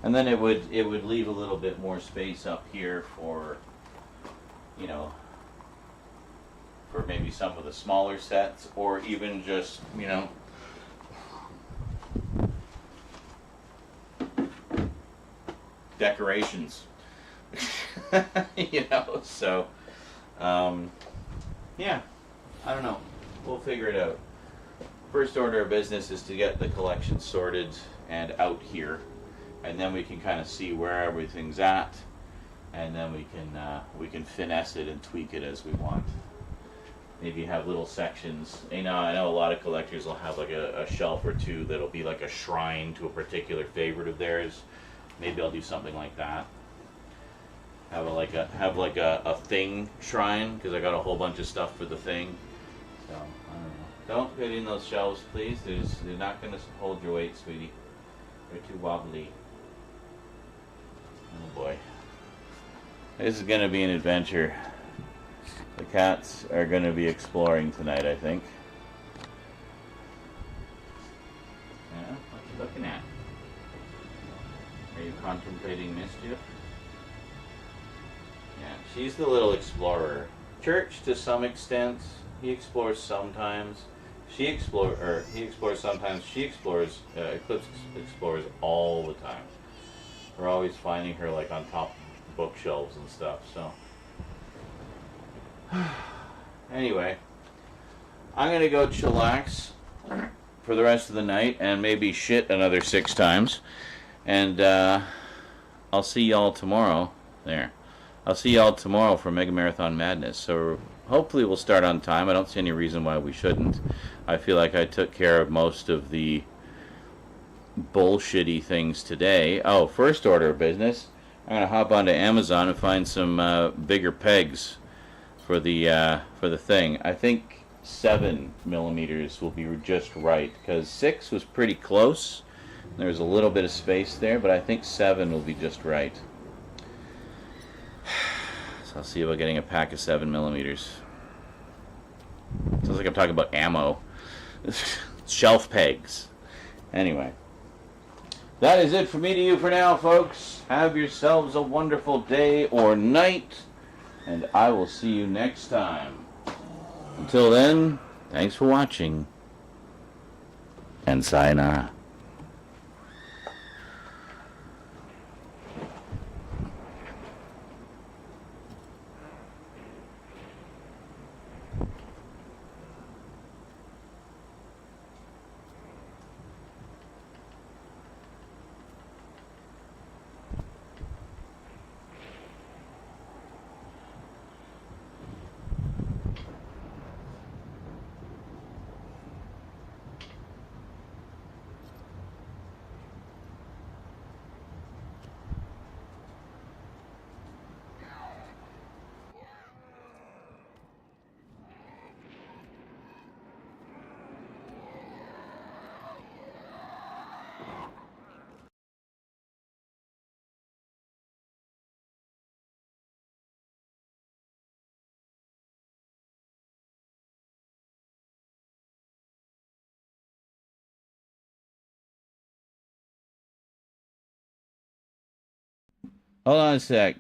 And then it would leave a little bit more space up here for for maybe some of the smaller sets, or even just decorations. So yeah, I don't know, we'll figure it out. First order of business is to get the collection sorted and out here, and then we can kind of see where everything's at, and then we can finesse it and tweak it as we want. Maybe have little sections. I know a lot of collectors will have like a shelf or two that'll be like a shrine to a particular favorite of theirs. Maybe I'll do something like that. Have like a thing shrine, because I got a whole bunch of stuff for the thing. So I don't know. Don't get in those shelves, please. They're not going to hold your weight, sweetie. They're too wobbly. Oh boy, this is going to be an adventure. The cats are going to be exploring tonight, I think. Yeah, what are you looking at? Are you contemplating mischief? Yeah, she's the little explorer. Church, to some extent, he explores sometimes. He explores sometimes. She explores. Eclipse explores all the time. We're always finding her like on top of bookshelves and stuff. So, anyway, I'm going to go chillax for the rest of the night and maybe shit another 6 times. And I'll see y'all tomorrow. There. I'll see y'all tomorrow for Mega Marathon Madness. So hopefully we'll start on time. I don't see any reason why we shouldn't. I feel like I took care of most of the bullshitty things today. Oh, first order of business. I'm gonna hop onto Amazon and find some bigger pegs for the thing. I think 7mm will be just right because 6 was pretty close. There's a little bit of space there, but I think 7 will be just right. So I'll see about getting a pack of 7mm. Sounds like I'm talking about ammo. Shelf pegs. Anyway. That is it for me to you for now, folks. Have yourselves a wonderful day or night, and I will see you next time. Until then, thanks for watching, and sayonara. Hold on a sec.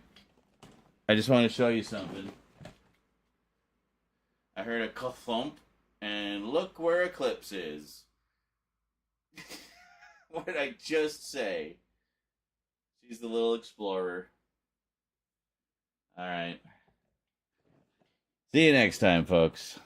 I just want to show you something. I heard a thump, and look where Eclipse is. What did I just say? She's the little explorer. Alright. See you next time, folks.